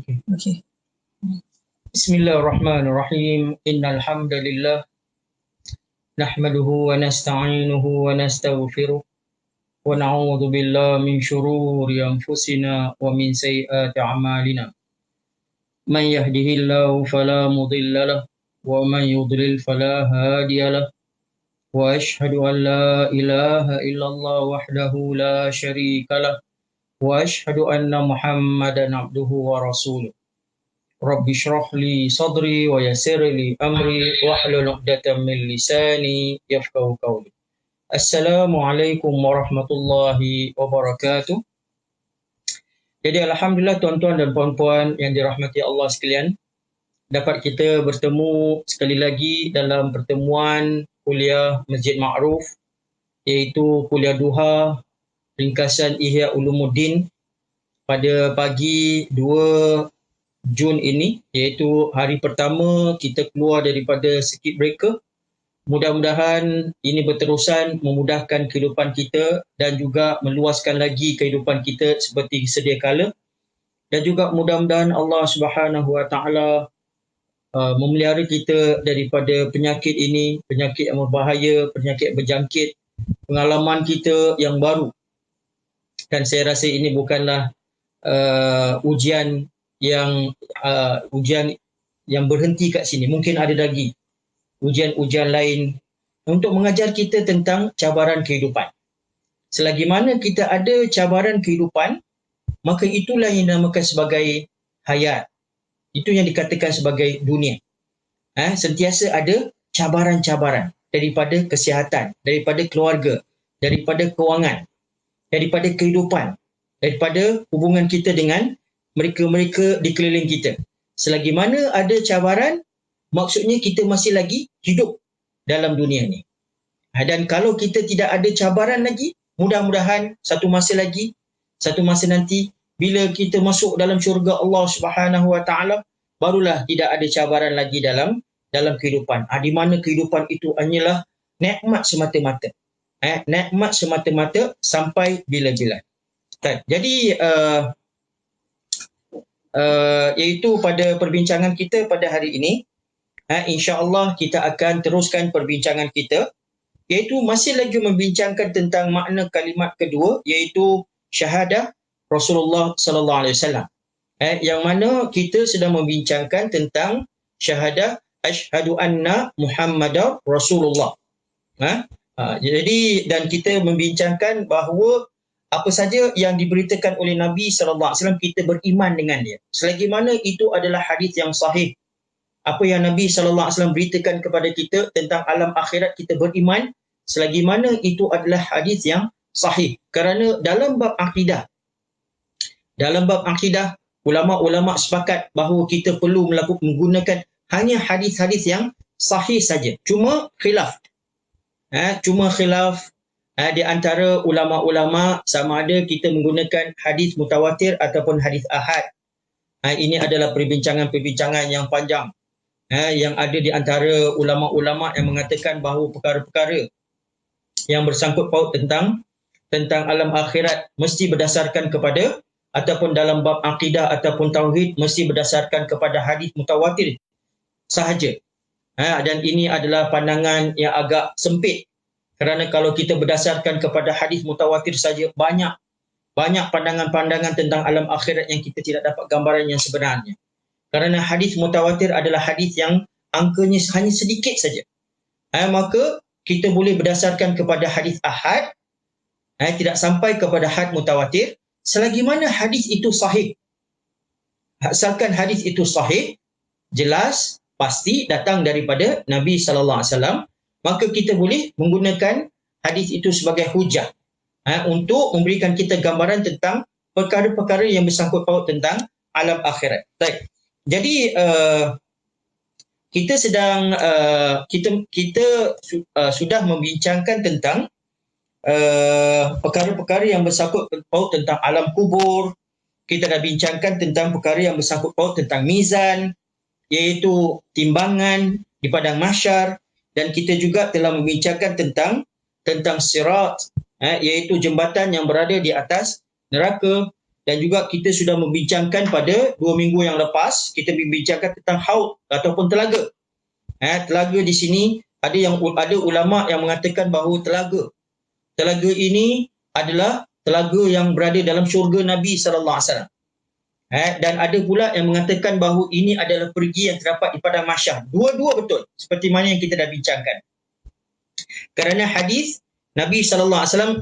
Okay. Bismillahirrahmanirrahim. Innal hamdalillah nahmaduhu wa nasta'inuhu wa nastaghfiruh wa na'udzu billahi min shururi anfusina wa min sayyiati a'malina. Man yahdihillahu fala mudilla lahu wa man yudlil fala hadiya lahu. Wa ashhadu an la ilaha illallah wahdahu la syarika lahu wa ashhadu anna Muhammadan abduhu wa rasuluh. Rabbi shrah li sadri wa yassir li amri wahlul 'uqdatam min lisani yafqahu qawli. Assalamualaikum warahmatullahi wabarakatuh. Jadi alhamdulillah tuan-tuan dan puan-puan yang dirahmati Allah sekalian, dapat kita bertemu sekali lagi dalam pertemuan kuliah Masjid Ma'ruf, iaitu kuliah duha ringkasan Ihya Ulumuddin pada pagi 2 Jun ini, iaitu hari pertama kita keluar daripada circuit breaker. Mudah-mudahan ini berterusan memudahkan kehidupan kita dan juga meluaskan lagi kehidupan kita seperti sedia kala. Dan juga mudah-mudahan Allah Subhanahu Wa Taala memelihara kita daripada penyakit ini, penyakit yang berbahaya, penyakit berjangkit, pengalaman kita yang baru. Dan saya rasa ini bukanlah ujian yang berhenti kat sini. Mungkin ada lagi ujian-ujian lain untuk mengajar kita tentang cabaran kehidupan. Selagi mana kita ada cabaran kehidupan, maka itulah yang dinamakan sebagai hayat. Itu yang dikatakan sebagai dunia. Sentiasa ada cabaran-cabaran daripada kesihatan, daripada keluarga, daripada kewangan, daripada kehidupan, daripada hubungan kita dengan mereka-mereka di keliling kita. Selagi mana ada cabaran, maksudnya kita masih lagi hidup dalam dunia ni. Dan kalau kita tidak ada cabaran lagi, mudah-mudahan satu masa nanti, bila kita masuk dalam syurga Allah Subhanahu Wa Taala, barulah tidak ada cabaran lagi dalam kehidupan. Di mana kehidupan itu hanyalah nikmat semata-mata. Nikmat semata-mata sampai bila-bila. Jadi iaitu pada perbincangan kita pada hari ini, insya-Allah kita akan teruskan perbincangan kita, iaitu masih lagi membincangkan tentang makna kalimat kedua, iaitu syahadah Rasulullah sallallahu alaihi wasallam. Yang mana kita sedang membincangkan tentang syahadah asyhadu anna Muhammadar Rasulullah. Jadi dan kita membincangkan bahawa apa saja yang diberitakan oleh Nabi SAW, kita beriman dengan dia. Selagi mana itu adalah hadis yang sahih. Apa yang Nabi SAW beritakan kepada kita tentang alam akhirat, kita beriman. Selagi mana itu adalah hadis yang sahih. Kerana dalam bab akidah, ulama-ulama sepakat bahawa kita perlu menggunakan hanya hadis-hadis yang sahih saja. Cuma khilaf di antara ulama-ulama sama ada kita menggunakan hadis mutawatir ataupun hadis ahad. Ini adalah perbincangan-perbincangan yang panjang yang ada di antara ulama-ulama yang mengatakan bahawa perkara-perkara yang bersangkut paut tentang alam akhirat mesti berdasarkan kepada, ataupun dalam bab akidah ataupun tauhid mesti berdasarkan kepada hadis mutawatir sahaja. Dan ini adalah pandangan yang agak sempit. Kerana kalau kita berdasarkan kepada hadis mutawatir saja, banyak pandangan-pandangan tentang alam akhirat yang kita tidak dapat gambaran yang sebenarnya. Kerana hadis mutawatir adalah hadis yang angkanya hanya sedikit saja. Maka kita boleh berdasarkan kepada hadis ahad, tidak sampai kepada had mutawatir, selagi mana hadis itu sahih. Asalkan hadis itu sahih, jelas, pasti datang daripada Nabi sallallahu alaihi wasallam, maka kita boleh menggunakan hadis itu sebagai hujah untuk memberikan kita gambaran tentang perkara-perkara yang bersangkut paut tentang alam akhirat. Baik. Jadi kita sedang sudah membincangkan tentang perkara-perkara yang bersangkut paut tentang alam kubur. Kita dah bincangkan tentang perkara yang bersangkut paut tentang mizan, iaitu timbangan di padang mahsyar. Dan kita juga telah membincangkan tentang sirat, iaitu jembatan yang berada di atas neraka. dan juga kita sudah membincangkan pada 2 minggu yang lepas, kita membincangkan tentang haud ataupun telaga. Telaga di sini ada ulama yang mengatakan bahawa telaga ini adalah telaga yang berada dalam syurga Nabi sallallahu alaihi wasallam. Dan ada pula yang mengatakan bahawa ini adalah perigi yang terdapat di padang mahsyar. Dua-dua betul, seperti mana yang kita dah bincangkan. Kerana hadis Nabi sallallahu alaihi wasallam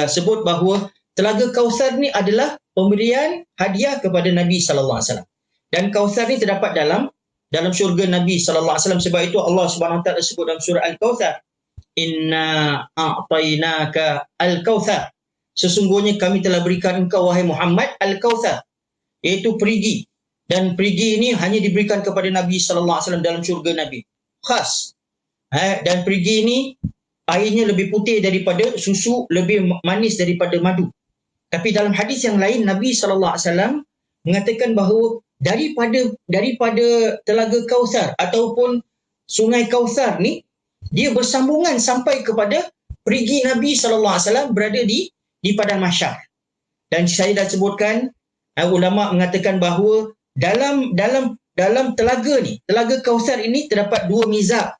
sebut bahawa Telaga Kausar ni adalah pemberian hadiah kepada Nabi sallallahu alaihi wasallam. Dan Kausar ni terdapat dalam syurga Nabi sallallahu alaihi wasallam. Sebab itu Allah Subhanahu wa taala sebut dalam surah Al-Kautsar, "Inna a'tainaka al-Kautsar." Sesungguhnya kami telah berikan engkau wahai Muhammad al-Kautsar, iaitu perigi. Dan perigi ini hanya diberikan kepada Nabi sallallahu alaihi wasallam dalam syurga Nabi. Khas. Dan perigi ini airnya lebih putih daripada susu, lebih manis daripada madu. Tapi dalam hadis yang lain, Nabi SAW mengatakan bahawa daripada Telaga Kausar ataupun Sungai Kausar ni, dia bersambungan sampai kepada perigi Nabi SAW berada di Padang Mahsyar. Dan saya dah sebutkan, ulama mengatakan bahawa dalam telaga ni, Telaga Kausar ini terdapat dua mizab,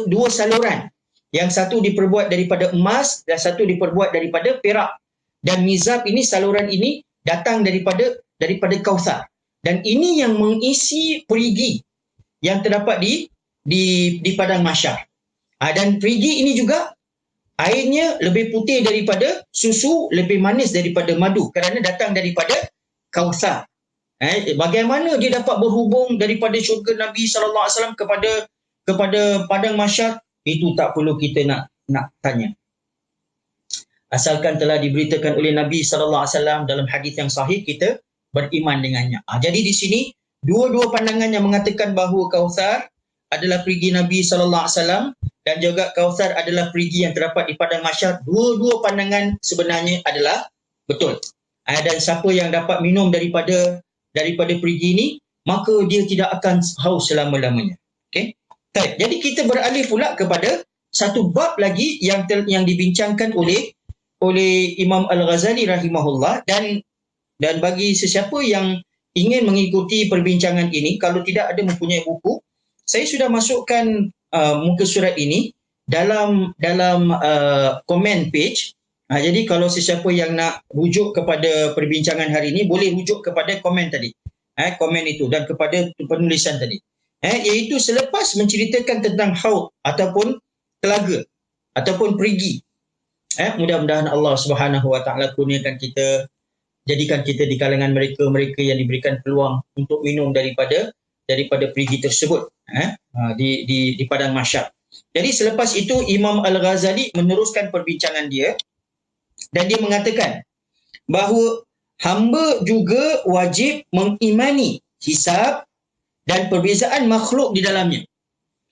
dua saluran. Yang satu diperbuat daripada emas dan satu diperbuat daripada perak. Dan mizab ini, saluran ini datang daripada Kausar. Dan ini yang mengisi perigi yang terdapat di Padang Mahsyar. Dan perigi ini juga airnya lebih putih daripada susu, lebih manis daripada madu kerana datang daripada Kausar. Bagaimana dia dapat berhubung daripada syurga Nabi sallallahu alaihi wasallam kepada Padang Mahsyar? Itu tak perlu kita nak tanya. Asalkan telah diberitakan oleh Nabi sallallahu alaihi wasallam dalam hadis yang sahih, kita beriman dengannya. Jadi di sini dua-dua pandangan yang mengatakan bahawa Kausar adalah perigi Nabi sallallahu alaihi wasallam dan juga Kausar adalah perigi yang terdapat di Padang Mahsyar. Dua-dua pandangan sebenarnya adalah betul. Dan siapa yang dapat minum daripada perigi ini, maka dia tidak akan haus selama-lamanya. Okey. Jadi kita beralih pula kepada satu bab lagi yang dibincangkan oleh Imam Al-Ghazali rahimahullah, dan bagi sesiapa yang ingin mengikuti perbincangan ini, kalau tidak ada mempunyai buku, saya sudah masukkan muka surat ini dalam komen page. Jadi kalau sesiapa yang nak rujuk kepada perbincangan hari ini, boleh rujuk kepada komen tadi, komen itu, dan kepada penulisan tadi, iaitu selepas menceritakan tentang haud ataupun telaga ataupun perigi. Mudah-mudahan Allah Subhanahu wa taala kurniakan kita, jadikan kita di kalangan mereka yang diberikan peluang untuk minum daripada perigi tersebut di Padang Mahsyar. Jadi selepas itu Imam Al-Ghazali meneruskan perbincangan dia, dan dia mengatakan bahawa hamba juga wajib mengimani hisab dan perbezaan makhluk di dalamnya.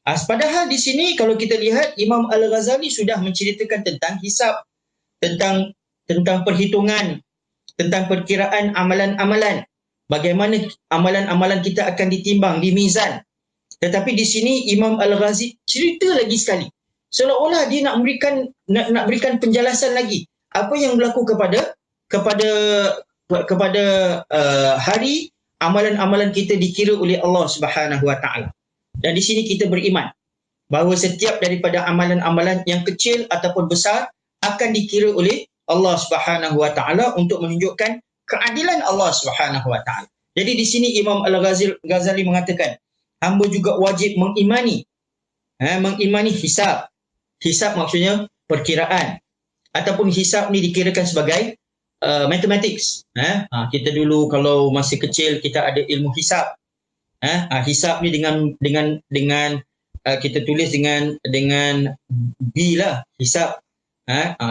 Padahal di sini kalau kita lihat, Imam Al-Ghazali sudah menceritakan tentang hisab, tentang perhitungan, tentang perkiraan amalan-amalan, bagaimana amalan-amalan kita akan ditimbang di mizan. Tetapi di sini Imam Al-Ghazali cerita lagi sekali, seolah-olah dia nak berikan penjelasan lagi apa yang berlaku kepada hari amalan-amalan kita dikira oleh Allah Subhanahu wa taala. Dan di sini kita beriman bahawa setiap daripada amalan-amalan yang kecil ataupun besar akan dikira oleh Allah Subhanahu wa taala untuk menunjukkan keadilan Allah Subhanahu wa taala. Jadi di sini Imam Al-Ghazali mengatakan hamba juga wajib mengimani hisab. Hisab maksudnya perkiraan, ataupun hisab ni dikirakan sebagai mathematics. Kita dulu kalau masih kecil kita ada ilmu hisab. Hisab ni dengan kita tulis dengan B lah, hisab.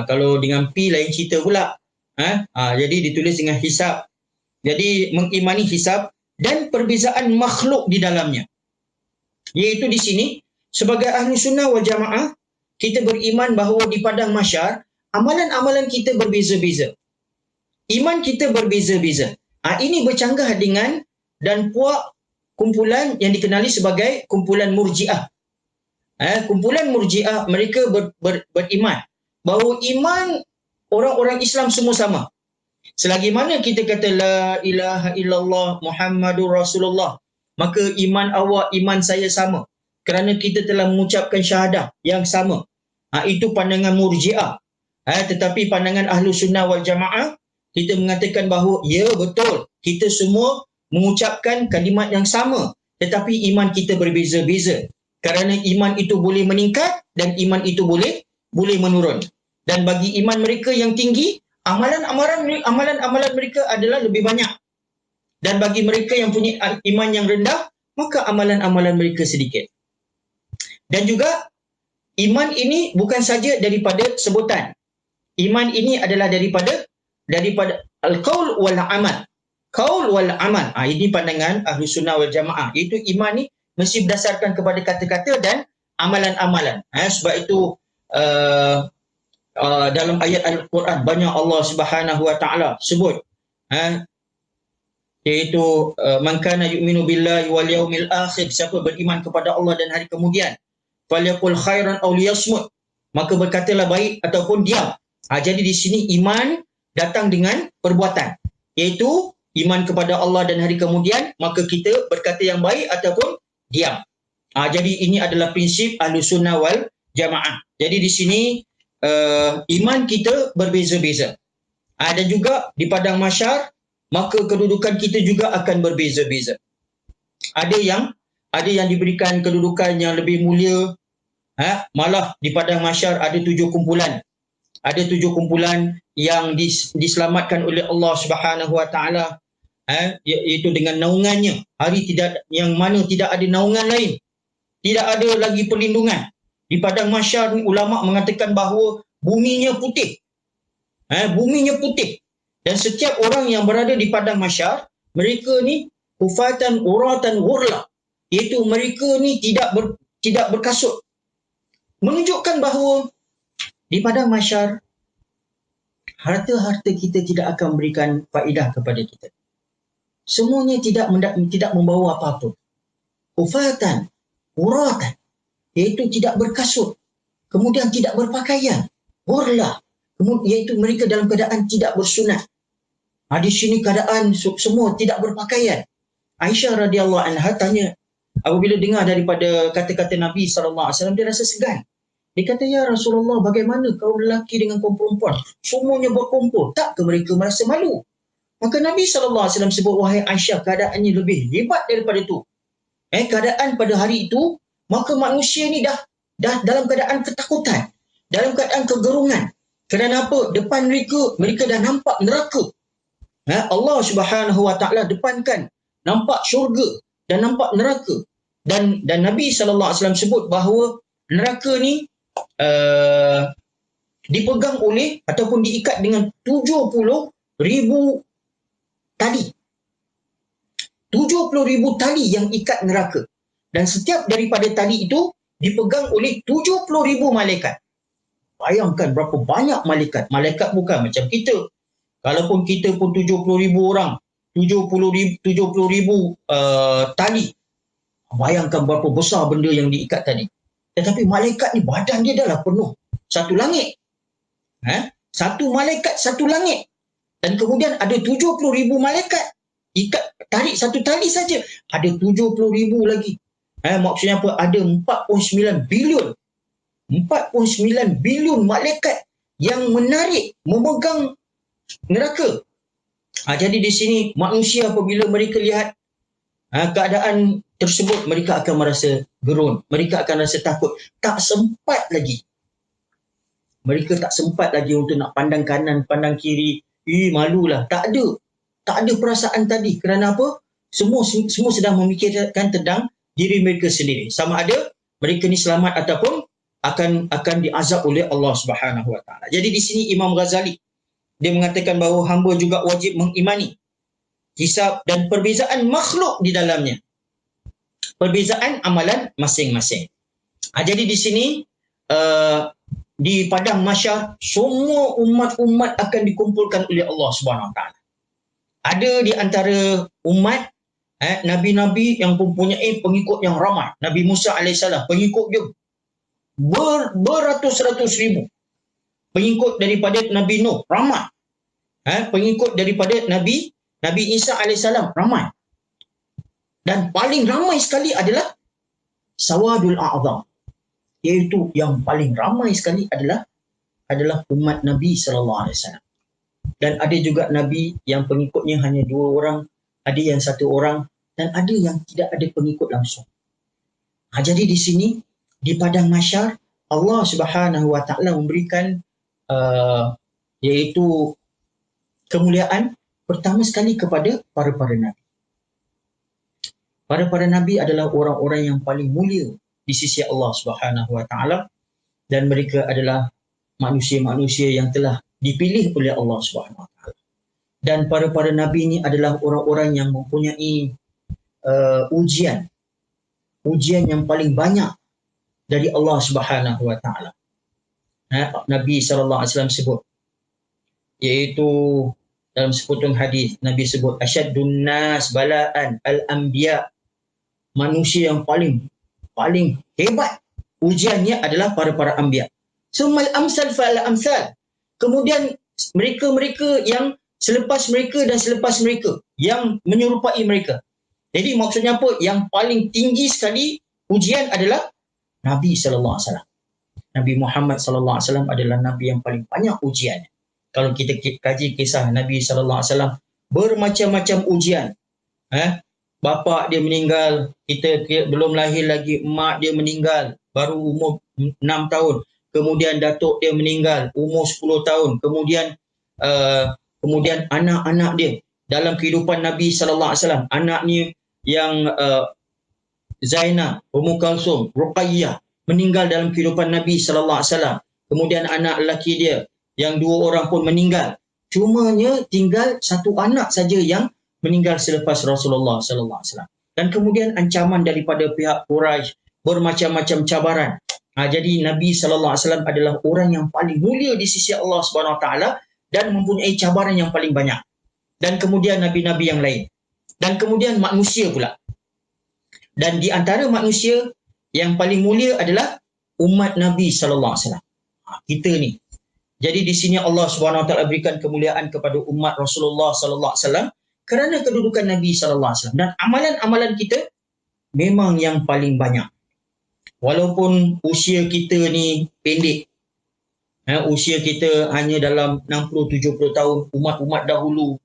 Kalau dengan P lain cerita pula. Jadi ditulis dengan hisab. Jadi mengimani hisab dan perbezaan makhluk di dalamnya. Iaitu di sini sebagai ahli sunnah wal jamaah, kita beriman bahawa di Padang Mahsyar amalan-amalan kita berbeza-beza. Iman kita berbeza-beza. Ini bercanggah dengan dan puak kumpulan yang dikenali sebagai kumpulan Murji'ah. Kumpulan Murji'ah, mereka beriman bahawa iman orang-orang Islam semua sama. Selagi mana kita kata la ilaha illallah Muhammadur Rasulullah, maka iman awak, iman saya sama. Kerana kita telah mengucapkan syahadah yang sama. Itu pandangan Murji'ah. Tetapi pandangan Ahlu Sunnah wal Jamaah, kita mengatakan bahawa ya betul, kita semua mengucapkan kalimat yang sama, tetapi iman kita berbeza-beza. Kerana iman itu boleh meningkat dan iman itu boleh menurun. Dan bagi iman mereka yang tinggi, amalan-amalan mereka adalah lebih banyak. Dan bagi mereka yang punya iman yang rendah, maka amalan-amalan mereka sedikit. Dan juga iman ini bukan saja daripada sebutan. Iman ini adalah daripada al-qaul wal amal. Qaul wal amal. Ini pandangan Ahlu Sunnah wal Jamaah. Iaitu iman ni mesti berdasarkan kepada kata-kata dan amalan-amalan. Sebab itu dalam ayat Al-Quran banyak Allah Subhanahu wa taala sebut iaitu man kana yu'minu billahi wal yaumil akhir, siapa beriman kepada Allah dan hari kemudian, falyaqul khairan aw liyasmut, maka berkatalah baik ataupun diam. Jadi di sini iman datang dengan perbuatan, iaitu iman kepada Allah dan hari kemudian, maka kita berkata yang baik ataupun diam. Jadi ini adalah prinsip Ahlus Sunnah wal Jamaah. Jadi di sini iman kita berbeza-beza. Dan juga di padang mahsyar, maka kedudukan kita juga akan berbeza-beza. Ada yang diberikan kedudukan yang lebih mulia. Malah di padang mahsyar ada 7 kumpulan. Ada 7 kumpulan yang diselamatkan oleh Allah Subhanahu wa taala, iaitu dengan naungannya. Hari yang mana tidak ada naungan lain. Tidak ada lagi perlindungan. Di padang mahsyar ni ulama mengatakan bahawa buminya putih. Buminya putih. Dan setiap orang yang berada di padang mahsyar, mereka ni hufatan uratan ghurla, iaitu mereka ni tidak berkasut. Menunjukkan bahawa di padang mahsyar harta-harta kita tidak akan memberikan faedah kepada kita. Semuanya tidak membawa apa-apa. Hufatan uratan, iaitu tidak berkasut, kemudian tidak berpakaian. Ghurla, iaitu mereka dalam keadaan tidak bersunat. Di sini keadaan semua tidak berpakaian. Aisyah radhiyallahu anha tanya, apabila dengar daripada kata-kata Nabi SAW, dia rasa segan. Dia kata, ya Rasulullah, bagaimana kaum lelaki dengan kaum perempuan semuanya berkumpul? Tak ke mereka merasa malu? Maka Nabi SAW sebut, wahai Aisyah, keadaannya lebih hebat daripada itu. Keadaan pada hari itu, maka manusia ni dah dalam keadaan ketakutan, dalam keadaan kegerungan. Kerana apa? Depan mereka dah nampak neraka. Allah Subhanahu wa taala depankan, nampak syurga dan nampak neraka. Dan Nabi SAW sebut bahawa neraka ni dipegang oleh ataupun diikat dengan 70,000 tali. 70,000 tali yang ikat neraka. Dan setiap daripada tali itu dipegang oleh 70,000 malaikat. Bayangkan berapa banyak malaikat. Malaikat bukan macam kita. Kalaupun kita pun 70,000 orang, 70,000 tali. Bayangkan berapa besar benda yang diikat tadi. Tetapi malaikat ni badan dia dah lah penuh. Satu langit. Satu malaikat, satu langit. Dan kemudian ada 70,000 malaikat. Tarik satu tali saja. Ada 70,000 lagi. Maksudnya apa? Ada 49 bilion. 49 bilion malaikat yang menarik, memegang neraka. Jadi di sini manusia apabila mereka lihat keadaan tersebut, mereka akan merasa gerun, mereka akan rasa takut. Tak sempat lagi. Mereka tak sempat lagi untuk nak pandang kanan, pandang kiri. Malulah. Tak ada perasaan tadi. Kerana apa? Semua sedang memikirkan tentang diri mereka sendiri. Sama ada mereka ni selamat ataupun akan diazab oleh Allah Subhanahu wa taala. Jadi di sini Imam Ghazali dia mengatakan bahawa hamba juga wajib mengimani hisab dan perbezaan makhluk di dalamnya. Perbezaan amalan masing-masing. Jadi di sini di padang mahsyar semua umat-umat akan dikumpulkan oleh Allah Subhanahu wa taala. Ada di antara umat nabi-nabi yang mempunyai pengikut yang ramai. Nabi Musa alaihissalam, pengikut dia beratus-ratus ribu. Pengikut daripada Nabi Nuh ramai. Pengikut daripada Nabi Isa AS ramai. Dan paling ramai sekali adalah Sawadul A'zam, iaitu yang paling ramai sekali adalah umat Nabi SAW. Dan ada juga Nabi yang pengikutnya hanya 2 orang, ada yang 1 orang, dan ada yang tidak ada pengikut langsung. Jadi di sini, di padang mahsyar, Allah Subhanahu Wa Taala memberikan iaitu kemuliaan pertama sekali kepada para nabi. Para nabi adalah orang-orang yang paling mulia di sisi Allah Subhanahu Wa Taala, dan mereka adalah manusia-manusia yang telah dipilih oleh Allah Subhanahu Wa Taala. Dan para nabi ini adalah orang-orang yang mempunyai ujian yang paling banyak dari Allah Subhanahu Wa Taala. Nabi SAW sebut, iaitu dalam sepotong hadis Nabi sebut, asyaddun nas bala'an al-anbiya, manusia yang paling hebat ujiannya adalah para anbiya. Summal amsal fa'al amsal, kemudian mereka yang selepas mereka dan selepas mereka yang menyerupai mereka. Jadi maksudnya apa? Yang paling tinggi sekali ujian adalah Nabi sallallahu alaihi wasallam. Nabi Muhammad sallallahu alaihi wasallam adalah nabi yang paling banyak ujian. Kalau kita kaji kisah Nabi sallallahu alaihi wasallam, bermacam-macam ujian. Bapa dia meninggal, kita belum lahir lagi, mak dia meninggal, baru umur 6 tahun. Kemudian datuk dia meninggal, umur 10 tahun. Kemudian anak-anak dia dalam kehidupan Nabi sallallahu alaihi wasallam, anaknya yang Zainab, Ummu Kalsum, Ruqayyah meninggal dalam kehidupan Nabi sallallahu alaihi wasallam. Kemudian anak lelaki dia yang 2 orang pun meninggal. Cumanya tinggal 1 anak saja yang meninggal selepas Rasulullah sallallahu alaihi wasallam. Dan kemudian ancaman daripada pihak Quraisy, bermacam-macam cabaran. Jadi Nabi sallallahu alaihi wasallam adalah orang yang paling mulia di sisi Allah Subhanahu Wa Taala dan mempunyai cabaran yang paling banyak. Dan kemudian nabi-nabi yang lain. Dan kemudian manusia pula. Dan di antara manusia yang paling mulia adalah umat Nabi sallallahu alaihi wasallam. Kita ni. Jadi di sini Allah Subhanahu Wa Taala berikan kemuliaan kepada umat Rasulullah sallallahu alaihi wasallam kerana kedudukan Nabi sallallahu alaihi wasallam, dan amalan-amalan kita memang yang paling banyak. Walaupun usia kita ni pendek. Usia kita hanya dalam 60-70 tahun. Umat-umat dahulu,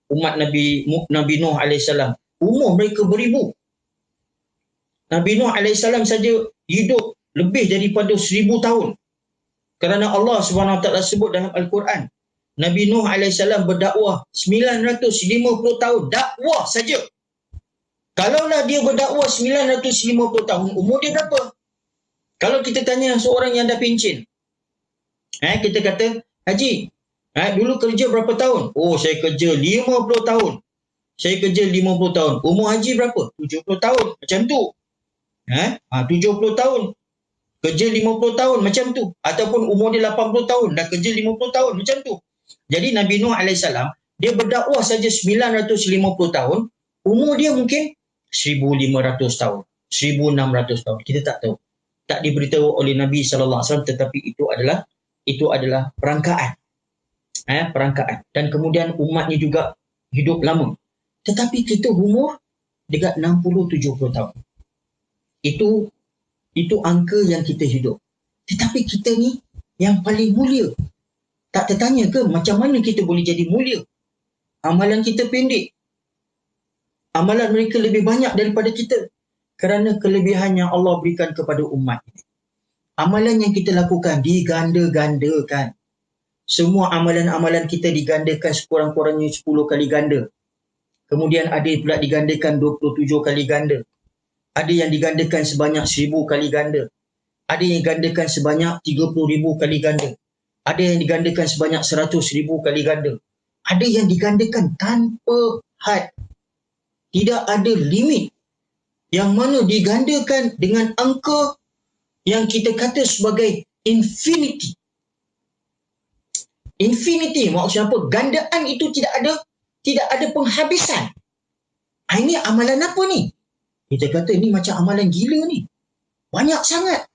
umat Nabi Nuh alaihissalam, umur mereka beribu. Nabi Nuh alaihissalam saja hidup lebih daripada 1000 tahun. Kerana Allah Subhanahu Wa Taala sebut dalam Al-Quran, Nabi Nuh alaihissalam berdakwah 950 tahun, dakwah saja. Kalaulah dia berdakwah 950 tahun, umur dia berapa? Kalau kita tanya seorang yang dah pencen, kita kata, Haji, dulu kerja berapa tahun? Oh, saya kerja 50 tahun. Saya kerja 50 tahun. Umur Haji berapa? 70 tahun. Macam tu. 70 tahun. Kerja 50 tahun macam tu. Ataupun umur dia 80 tahun, dah kerja 50 tahun macam tu. Jadi Nabi Nuh AS, dia berdakwah saja 950 tahun, umur dia mungkin 1500 tahun, 1600 tahun. Kita tak tahu. Tak diberitahu oleh Nabi SAW, tetapi itu adalah perangkaan. Perangkaan. Dan kemudian umatnya juga hidup lama. Tetapi kita umur dekat 60-70 tahun. Itu angka yang kita hidup. Tetapi kita ni yang paling mulia. Tak tertanya ke macam mana kita boleh jadi mulia? Amalan kita pendek. Amalan mereka lebih banyak daripada kita. Kerana kelebihan yang Allah berikan kepada umat ini. Amalan yang kita lakukan diganda-gandakan. Semua amalan-amalan kita digandakan sekurang-kurangnya 10 kali ganda. Kemudian ada pula digandakan 27 kali ganda. Ada yang digandakan sebanyak 1000 kali ganda. Ada yang digandakan sebanyak 30,000 kali ganda. Ada yang digandakan sebanyak 100,000 kali ganda. Ada yang digandakan tanpa had. Tidak ada limit. Yang mana digandakan dengan angka yang kita kata sebagai infinity. Infinity maksudnya apa? Gandaan itu tidak ada penghabisan. Ini amalan apa ni? Kita kata ini macam amalan gila ni. Banyak sangat.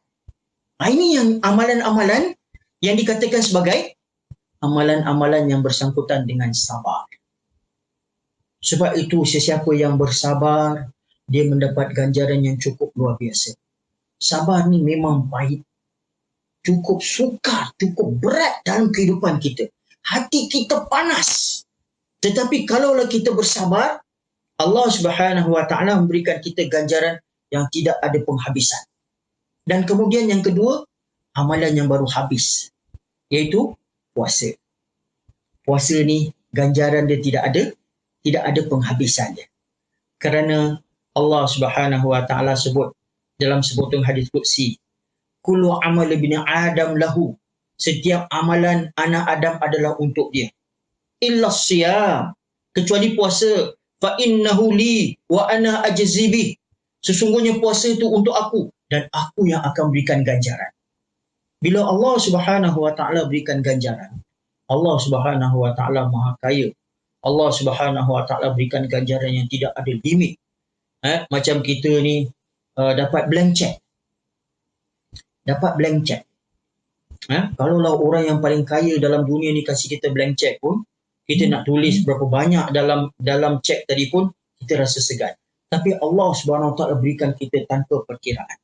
Ini yang amalan-amalan yang dikatakan sebagai amalan-amalan yang bersangkutan dengan sabar. Sebab itu sesiapa yang bersabar, dia mendapat ganjaran yang cukup luar biasa. Sabar ni memang pahit, cukup sukar, cukup berat dalam kehidupan kita. Hati kita panas. Tetapi kalaulah kita bersabar, Allah Subhanahu Wa Taala memberikan kita ganjaran yang tidak ada penghabisan. Dan kemudian yang kedua, amalan yang baru habis, iaitu puasa. Puasa ni ganjaran dia tidak ada penghabisannya. Kerana Allah Subhanahu Wa Taala sebut dalam sebutan hadis qudsi, kullu amal ibni Adam lahu, setiap amalan anak Adam adalah untuk dia. Illa siyam, kecuali puasa. Fa innahu li wa ana ajzi bih, sesungguhnya puasa itu untuk aku dan aku yang akan berikan ganjaran. Bila Allah Subhanahu Wa Taala berikan ganjaran, Allah Subhanahu Wa Taala Maha Kaya. Allah Subhanahu Wa Taala berikan ganjaran yang tidak ada limit. Macam kita ni dapat blank check. Kalaulah orang yang paling kaya dalam dunia ni kasih kita blank check pun, kita nak tulis berapa banyak dalam cek tadi pun kita rasa segan. Tapi Allah Subhanahu Wa Taala berikan kita tanpa perkiraan.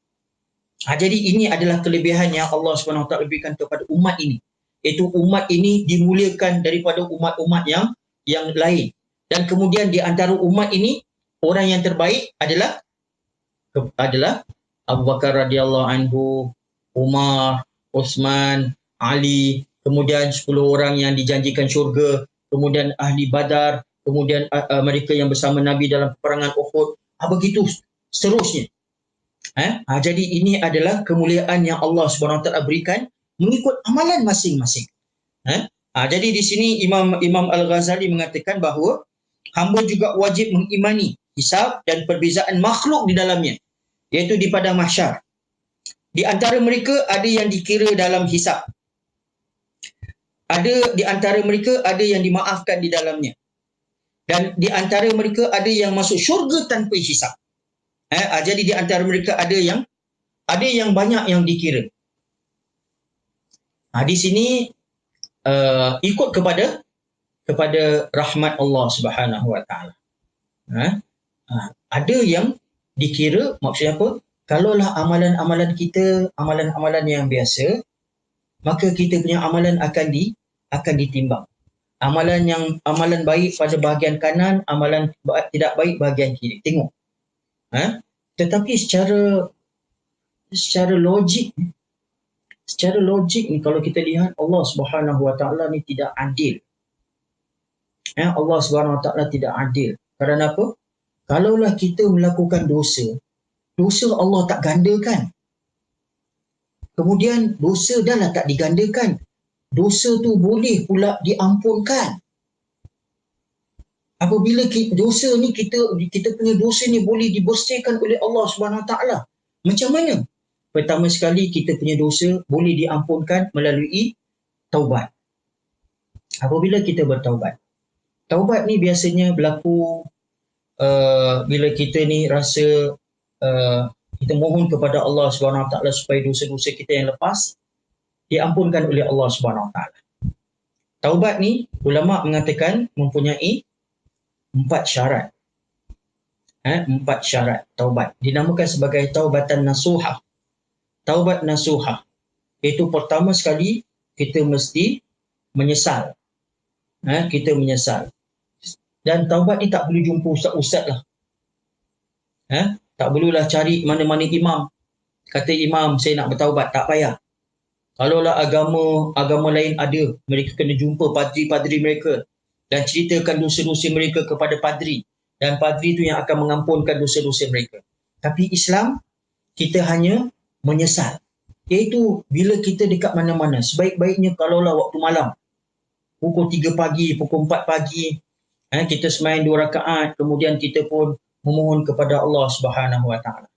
Jadi ini adalah kelebihan yang Allah Subhanahu Wa Taala berikan kepada umat ini. Iaitu umat ini dimuliakan daripada umat-umat yang lain. Dan kemudian di antara umat ini, orang yang terbaik adalah Abu Bakar radhiyallahu anhu, Umar, Uthman, Ali, kemudian 10 orang yang dijanjikan syurga, kemudian ahli Badar, kemudian mereka yang bersama Nabi dalam peperangan Uhud. Begitu seterusnya. Jadi ini adalah kemuliaan yang Allah Subhanahu Wa Taala berikan mengikut amalan masing-masing. Jadi di sini Imam Al-Ghazali mengatakan bahawa hamba juga wajib mengimani hisab dan perbezaan makhluk di dalamnya, iaitu di padang mahsyar. Di antara mereka ada yang dikira dalam hisab. Di antara mereka ada yang dimaafkan di dalamnya. Dan di antara mereka ada yang masuk syurga tanpa hisab. Jadi di antara mereka ada yang banyak yang dikira. Di sini ikut kepada rahmat Allah Subhanahu Wa Taala. Ada yang dikira, maksudnya apa? Kalaulah amalan-amalan kita amalan-amalan yang biasa, maka kita punya amalan akan ditimbang. Amalan baik pada bahagian kanan, amalan tidak baik bahagian kiri. Tengok. Tetapi secara logik ni kalau kita lihat, Allah Subhanahu Wa Taala ni tidak adil. Allah Subhanahu Wa Taala tidak adil. Kerana apa? Kalaulah kita melakukan dosa Allah tak gandakan. Kemudian dosa dah lah tak digandakan. Dosa tu boleh pula diampunkan. Apabila dosa ni kita punya dosa ni boleh dibersihkan oleh Allah Subhanahu Wa Taala. Macam mana? Pertama sekali, kita punya dosa boleh diampunkan melalui taubat. Apabila kita bertaubat. Taubat ni biasanya berlaku bila kita ni rasa kita mohon kepada Allah Subhanahu Wa Taala supaya dosa-dosa kita yang lepas diampunkan oleh Allah Subhanahu Wa Taala. Taubat ni ulama mengatakan mempunyai 4 syarat. 4 syarat taubat. Dinamakan sebagai taubatan nasuhah. Taubat nasuhah. Itu pertama sekali kita mesti menyesal. Kita menyesal. Dan taubat ni tak perlu jumpa ustaz-ustaz lah. Tak perlulah cari mana-mana imam. Kata imam, saya nak bertaubat. Tak payah. Kalaulah agama lain ada, mereka kena jumpa padri-padri mereka dan ceritakan dosa-dosa mereka kepada padri. Dan padri itu yang akan mengampunkan dosa-dosa mereka. Tapi Islam, kita hanya menyesal. Iaitu bila kita dekat mana-mana, sebaik-baiknya kalaulah waktu malam. Pukul 3 pagi, pukul 4 pagi, kita sembahyang 2 rakaat, kemudian kita pun memohon kepada Allah Subhanahu Wa Taala.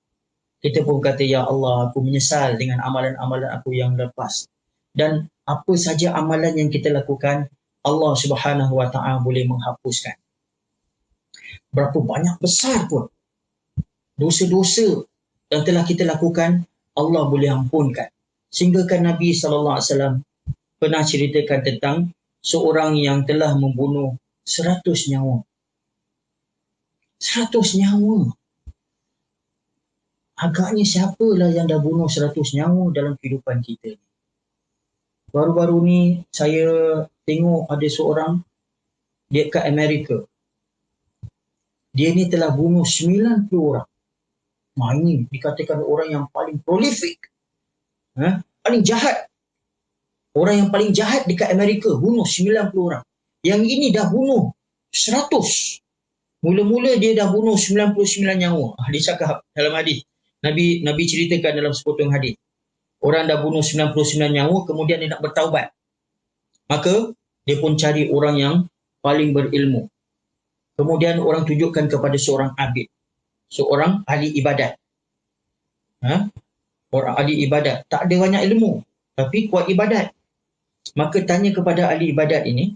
Kita pun kata, ya Allah, aku menyesal dengan amalan-amalan aku yang lepas. Dan apa saja amalan yang kita lakukan, Allah Subhanahu Wa Taala boleh menghapuskan. Berapa banyak besar pun dosa-dosa yang telah kita lakukan, Allah boleh ampunkan. Sehingga kan Nabi SAW pernah ceritakan tentang seorang yang telah membunuh 100 nyawa. 100 nyawa. Agaknya siapalah yang dah bunuh 100 nyawa dalam kehidupan kita. Baru-baru ni saya tengok ada seorang dia kat Amerika. Dia ni telah bunuh 90 orang. Ini dikatakan orang yang paling prolific. Paling jahat. Orang yang paling jahat dekat Amerika bunuh 90 orang. Yang ini dah bunuh 100. Mula-mula dia dah bunuh 99 nyawa. Dia cakap dalam hadis. Nabi ceritakan dalam sepotong hadis. Orang dah bunuh 99 nyawa, kemudian dia nak bertaubat. Maka dia pun cari orang yang paling berilmu. Kemudian orang tunjukkan kepada seorang abid. Seorang ahli ibadat. Orang ahli ibadat. Tak ada banyak ilmu, tapi kuat ibadat. Maka tanya kepada ahli ibadat ini.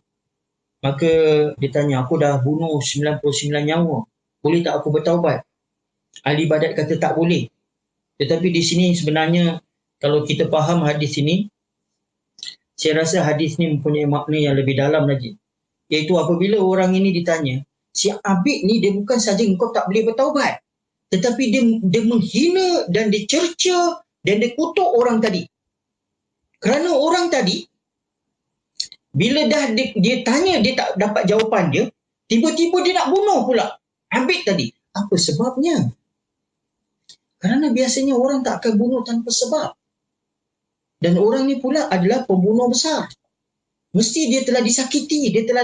Maka dia tanya, aku dah bunuh 99 nyawa. Boleh tak aku bertaubat? Ahli ibadat kata tak boleh. Tetapi di sini sebenarnya, kalau kita faham hadis ini, saya rasa hadis ni mempunyai makna yang lebih dalam lagi. Iaitu apabila orang ini ditanya, si abid ni dia bukan saja engkau tak boleh bertaubat, tetapi dia menghina dan dicerca dan dia kutuk orang tadi. Kerana orang tadi, bila dah dia tanya, dia tak dapat jawapan dia, tiba-tiba dia nak bunuh pula abid tadi. Apa sebabnya? Kerana biasanya orang tak akan bunuh tanpa sebab. Dan orang ni pula adalah pembunuh besar. Mesti dia telah disakiti, dia telah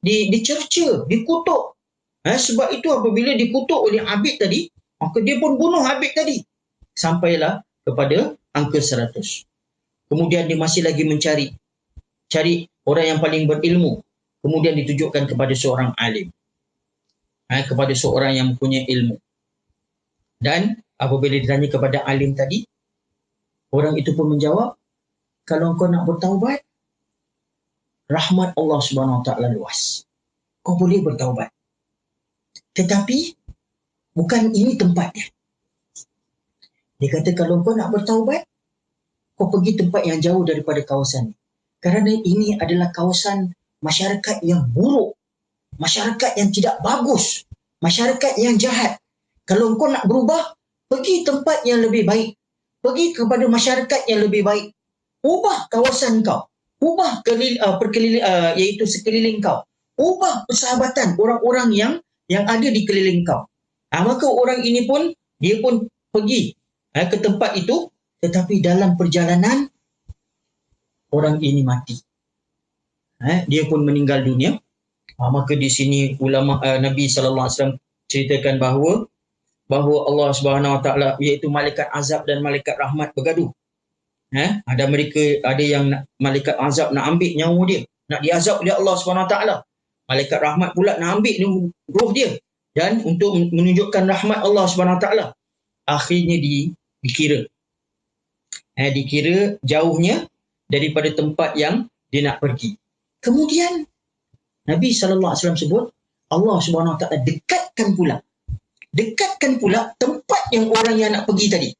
dicerca, dikutuk. Sebab itu apabila dikutuk oleh abid tadi, maka dia pun bunuh abid tadi. Sampailah kepada angka 100. Kemudian dia masih lagi cari orang yang paling berilmu. Kemudian ditunjukkan kepada seorang alim. Kepada seorang yang mempunyai ilmu. Dan apabila ditanya kepada alim tadi, orang itu pun menjawab, kalau kau nak bertaubat, rahmat Allah Subhanahu Wa Taala luas. Kau boleh bertaubat. Tetapi bukan ini tempatnya. Dia kata kalau kau nak bertaubat, kau pergi tempat yang jauh daripada kawasan ini. Kerana ini adalah kawasan masyarakat yang buruk, masyarakat yang tidak bagus, masyarakat yang jahat. Kalau kau nak berubah, pergi tempat yang lebih baik. Pergi kepada masyarakat yang lebih baik. Ubah kawasan kau. Ubah iaitu sekeliling kau. Ubah persahabatan orang-orang yang ada di keliling kau. Maka orang ini pun, dia pun pergi ke tempat itu, tetapi dalam perjalanan, orang ini mati. Dia pun meninggal dunia. Maka di sini ulama Nabi SAW ceritakan bahawa Allah Subhanahu Wa Taala iaitu malaikat azab dan malaikat rahmat bergaduh. Ada yang malaikat azab nak ambil nyawa dia, nak diazab oleh Allah Subhanahu Wa Taala. Malaikat rahmat pula nak ambil roh dia dan untuk menunjukkan rahmat Allah Subhanahu Wa Taala. Akhirnya dikira. Dikira jauhnya daripada tempat yang dia nak pergi. Kemudian Nabi sallallahu alaihi wasallam sebut Allah Subhanahu Wa Taala dekatkan pula tempat yang orang yang nak pergi tadi.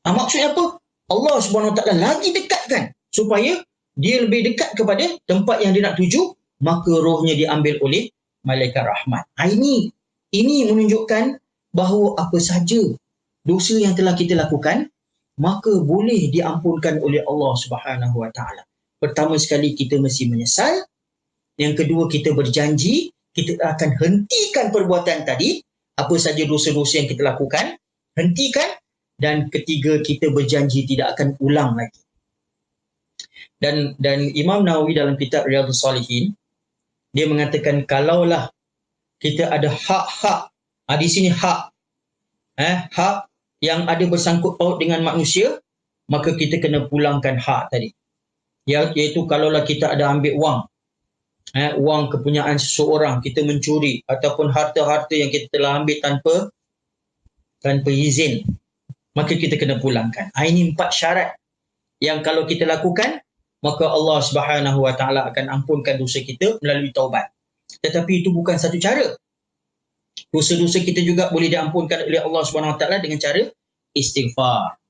Maksudnya apa? Allah Subhanahu Wa Taala lagi dekatkan supaya dia lebih dekat kepada tempat yang dia nak tuju, maka rohnya diambil oleh malaikat rahmat. Ini menunjukkan bahawa apa saja dosa yang telah kita lakukan, maka boleh diampunkan oleh Allah Subhanahu Wa Taala. Pertama sekali kita mesti menyesal. Yang kedua kita berjanji kita akan hentikan perbuatan tadi. Apa saja dosa-dosa yang kita lakukan, hentikan. Dan ketiga, kita berjanji tidak akan ulang lagi. Dan Imam Nawawi dalam kitab Riyadhus Salihin, dia mengatakan kalaulah kita ada hak-hak, di sini hak, hak yang ada bersangkut paut dengan manusia, maka kita kena pulangkan hak tadi. Iaitu kalaulah kita ada ambil wang, wang kepunyaan seseorang, kita mencuri ataupun harta-harta yang kita telah ambil tanpa izin, maka kita kena pulangkan. Ini 4 syarat yang kalau kita lakukan, maka Allah Subhanahu Wa Taala akan ampunkan dosa kita melalui taubat. Tetapi itu bukan satu cara. Dosa-dosa kita juga boleh diampunkan oleh Allah Subhanahu Wa Taala dengan cara istighfar.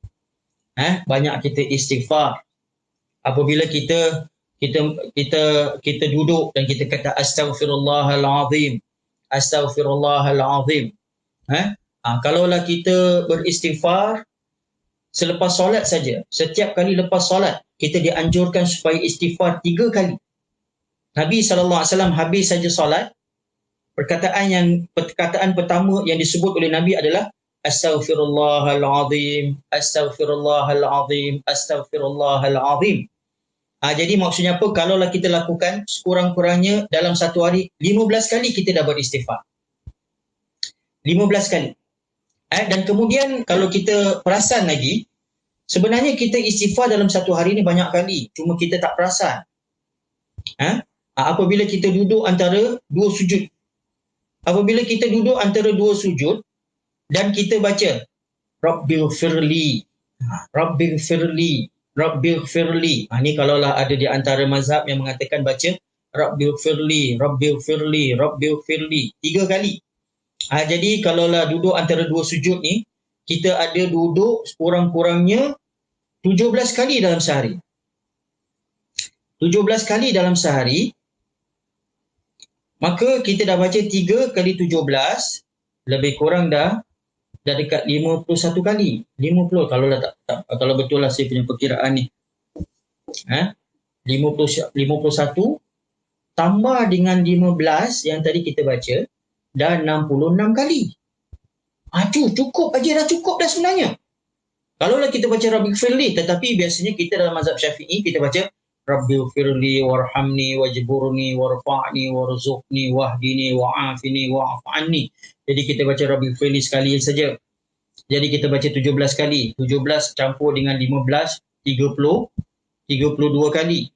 Banyak kita istighfar. Apabila kita kita duduk dan kita kata astaghfirullahalazim, astaghfirullahalazim. Kalaulah kita beristighfar selepas solat saja, setiap kali lepas solat kita dianjurkan supaya istighfar 3 kali. Nabi SAW habis saja solat, perkataan pertama yang disebut oleh Nabi adalah astaghfirullahalazim, astaghfirullahalazim, astaghfirullahalazim. Jadi maksudnya apa? Kalaulah kita lakukan sekurang-kurangnya dalam satu hari 15 kali kita dah beristighfar. 15 kali. Dan kemudian kalau kita perasan lagi, sebenarnya kita istighfar dalam satu hari ni banyak kali, cuma kita tak perasan. Apabila kita duduk antara dua sujud. Apabila kita duduk antara dua sujud dan kita baca Rabbighfirli, Rabbighfirli, Rabbighfirli. Ni kalaulah ada di antara mazhab yang mengatakan baca Rabbighfirli, Rabbighfirli, Rabbighfirli 3 kali. Jadi kalaulah duduk antara dua sujud ni, kita ada duduk kurang-kurangnya 17 kali dalam sehari. 17 kali dalam sehari, maka kita dah baca 3 kali 17, lebih kurang dah dekat 51 kali. 50 kalau betul lah saya punya perkiraan ni. 51 tambah dengan 15 yang tadi kita baca, dah 66 kali. Cukup aja dah, cukup dah sebenarnya. Kalaulah kita baca Rabbighfirli, tetapi biasanya kita dalam mazhab Syafi'i kita baca Rabbighfirli warhamni wajburni warfa'ni warzuqni wahdini wa'afini wa'af'anni. Jadi kita baca Rabbighfirli sekali saja. Jadi kita baca 17 kali. 17 campur dengan 15, 32 kali.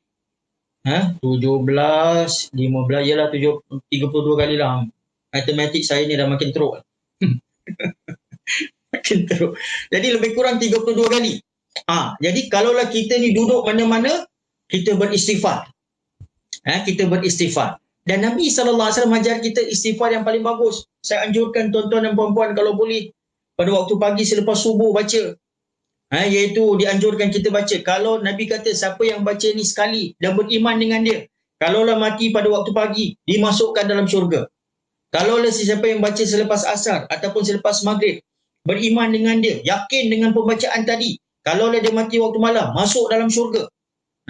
17, 15, ialah 32 kali lah. Matematik saya ni dah makin teruk. Makin teruk. Jadi lebih kurang 32 kali. Jadi kalaulah kita ni duduk mana-mana, kita beristighfar. Kita beristighfar. Dan Nabi SAW ajar kita istighfar yang paling bagus. Saya anjurkan tuan-tuan dan puan-puan kalau boleh pada waktu pagi selepas subuh baca. Iaitu dianjurkan kita baca. Kalau Nabi kata siapa yang baca ni sekali dan beriman dengan dia, kalaulah mati pada waktu pagi, dimasukkan dalam syurga. Kalaulah siapa yang baca selepas asar ataupun selepas maghrib, beriman dengan dia, yakin dengan pembacaan tadi, kalaulah dia mati waktu malam, masuk dalam syurga.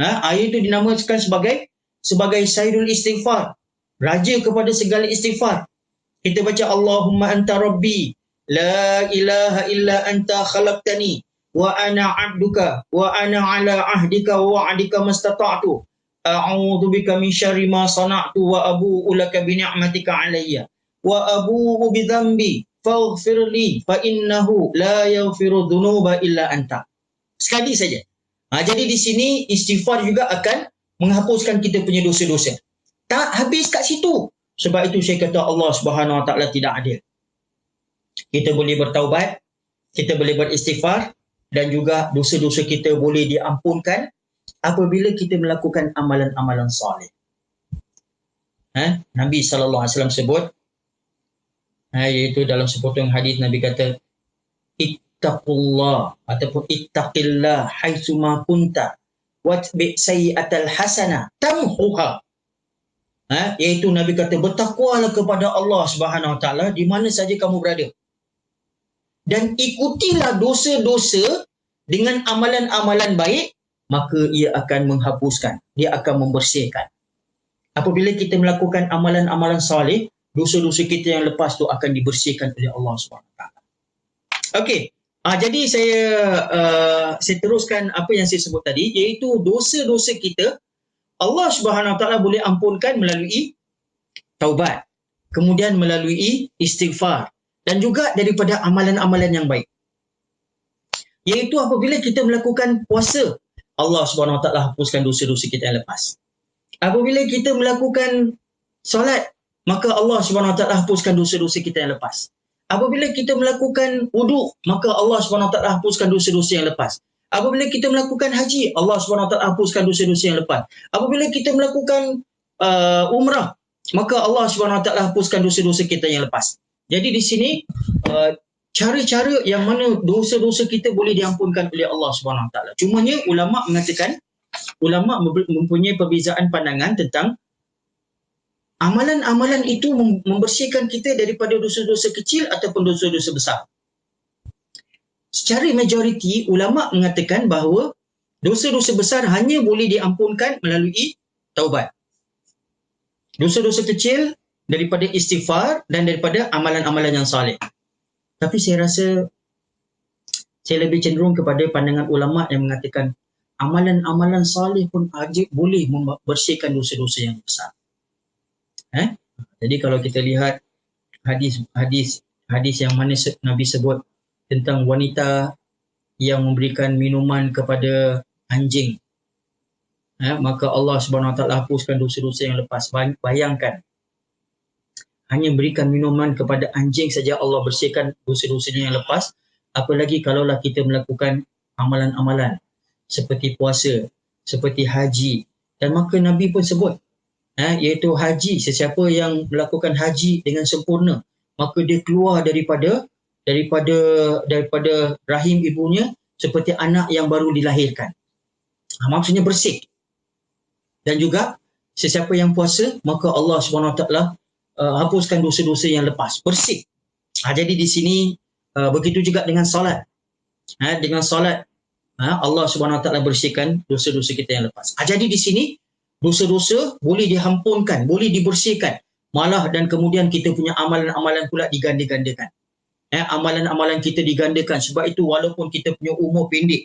Ayat itu dinamakan sebagai Sayyidul Istighfar, raja kepada segala istighfar. Kita baca Allahumma anta rabbi, la ilaha illa anta khalaqtani, wa ana abduka, wa ana ala ahdika wa wa'dika mastata'tu, a'udzu bika min syarri ma sana'tu wa abu'u laka bi ni'matika alayya wa abu'u bi dhanbi faghfir li fa innahu la yaghfiru dhunuba illa anta. Sekali saja. Jadi di sini istighfar juga akan menghapuskan kita punya dosa-dosa. Tak habis kat situ. Sebab itu saya kata Allah Subhanahu Wa Taala tidak adil. Kita boleh bertaubat, kita boleh beristighfar dan juga dosa-dosa kita boleh diampunkan apabila kita melakukan amalan-amalan soleh. Nabi SAW sebut, iaitu dalam sepotong hadis Nabi kata, ittaqullah ataupun ittaqillah haitsuma kunta watbi sayyi'atal hasanah tamhuha. Iaitu Nabi kata bertakwalah kepada Allah Subhanahu Wa Taala di mana saja kamu berada. Dan ikutilah dosa-dosa dengan amalan-amalan baik, maka ia akan menghapuskan, dia akan membersihkan. Apabila kita melakukan amalan-amalan soleh, dosa-dosa kita yang lepas tu akan dibersihkan oleh Allah Subhanahu Wa Taala. Okey. Jadi saya teruskan apa yang saya sebut tadi, iaitu dosa-dosa kita Allah Subhanahu Wa Taala boleh ampunkan melalui taubat, kemudian melalui istighfar dan juga daripada amalan-amalan yang baik. Iaitu apabila kita melakukan puasa, Allah Subhanahu Wa Taala hapuskan dosa-dosa kita yang lepas. Apabila kita melakukan solat, maka Allah Subhanahu Wa Taala hapuskan dosa-dosa kita yang lepas. Apabila kita melakukan wuduk, maka Allah Subhanahu Wa Taala hapuskan dosa-dosa yang lepas. Apabila kita melakukan haji, Allah Subhanahu Wa Taala hapuskan dosa-dosa yang lepas. Apabila kita melakukan umrah, maka Allah Subhanahu Wa Taala hapuskan dosa-dosa kita yang lepas. Jadi di sini cara-cara yang mana dosa-dosa kita boleh diampunkan oleh Allah Subhanahu Wa Taala. Cumanya ulama mengatakan ulama mempunyai perbezaan pandangan tentang amalan-amalan itu membersihkan kita daripada dosa-dosa kecil ataupun dosa-dosa besar. Secara majoriti, ulama mengatakan bahawa dosa-dosa besar hanya boleh diampunkan melalui taubat. Dosa-dosa kecil daripada istighfar dan daripada amalan-amalan yang saleh. Tapi saya rasa saya lebih cenderung kepada pandangan ulama yang mengatakan amalan-amalan saleh pun boleh membersihkan dosa-dosa yang besar. Jadi kalau kita lihat hadis yang mana Nabi sebut tentang wanita yang memberikan minuman kepada anjing, maka Allah Subhanahu Wa Taala hapuskan dosa-dosa yang lepas. Bayangkan, hanya berikan minuman kepada anjing saja Allah bersihkan dosa-dosanya yang lepas. Apalagi kalaulah kita melakukan amalan-amalan seperti puasa, seperti haji. Dan maka Nabi pun sebut, iaitu haji, sesiapa yang melakukan haji dengan sempurna, maka dia keluar daripada rahim ibunya seperti anak yang baru dilahirkan. Maksudnya bersih. Dan juga sesiapa yang puasa, maka Allah SWT hapuskan dosa-dosa yang lepas, bersih. Jadi di sini begitu juga dengan solat. Dengan solat Allah SWT bersihkan dosa-dosa kita yang lepas. Jadi di sini dosa-dosa boleh diampunkan, boleh dibersihkan. Malah dan kemudian kita punya amalan-amalan pula diganda-gandakan. Amalan-amalan kita digandakan. Sebab itu walaupun kita punya umur pendek,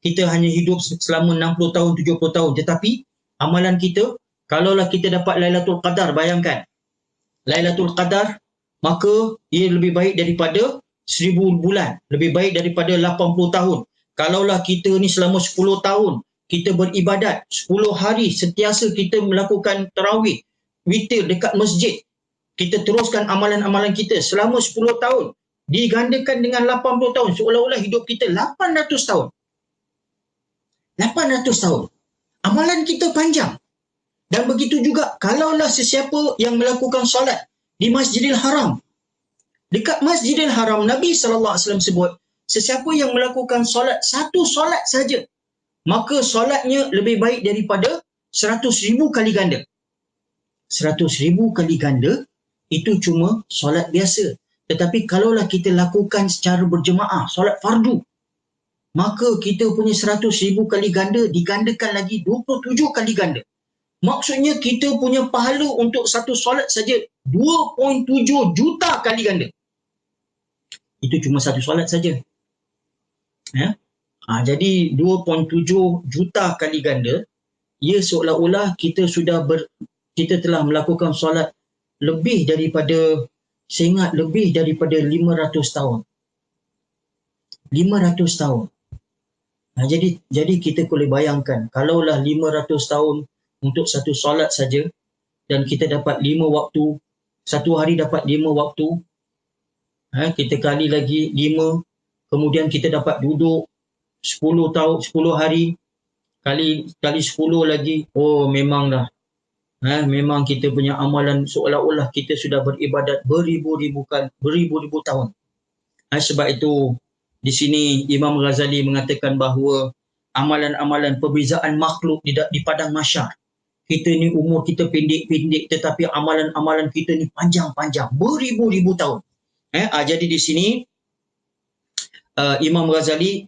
kita hanya hidup selama 60 tahun, 70 tahun. Tetapi amalan kita, kalaulah kita dapat Lailatul Qadar, bayangkan. Lailatul Qadar, maka ia lebih baik daripada 1000 bulan. Lebih baik daripada 80 tahun. Kalaulah kita ni selama 10 tahun, kita beribadat 10 hari sentiasa kita melakukan tarawih, witir dekat masjid. Kita teruskan amalan-amalan kita selama 10 tahun. Digandakan dengan 80 tahun. Seolah-olah hidup kita 800 tahun. 800 tahun. Amalan kita panjang. Dan begitu juga kalaulah sesiapa yang melakukan solat di Masjidil Haram. Dekat Masjidil Haram, Nabi SAW sebut, sesiapa yang melakukan solat, satu solat saja, maka solatnya lebih baik daripada 100,000 kali ganda. 100,000 kali ganda itu cuma solat biasa. Tetapi kalaulah kita lakukan secara berjemaah, solat fardu, maka kita punya 100,000 kali ganda digandakan lagi 27 kali ganda. Maksudnya kita punya pahala untuk satu solat saja 2.7 juta kali ganda. Itu cuma satu solat saja. Jadi 2.7 juta kali ganda, ia seolah-olah kita kita telah melakukan solat lebih daripada, saya ingat lebih daripada 500 tahun. 500 tahun. Jadi kita boleh bayangkan, kalaulah 500 tahun untuk satu solat saja dan kita dapat 5 waktu, satu hari dapat 5 waktu, kita kali lagi 5, kemudian kita dapat duduk 10 tahun, 10 hari, kali 10 lagi, memanglah. Memang kita punya amalan seolah-olah kita sudah beribadat beribu-ribu tahun. Sebab itu di sini Imam Ghazali mengatakan bahawa amalan-amalan perbezaan makhluk di padang mahsyar. Kita ni umur kita pendek-pendek tetapi amalan-amalan kita ni panjang-panjang, beribu-ribu tahun. Jadi di sini Imam Ghazali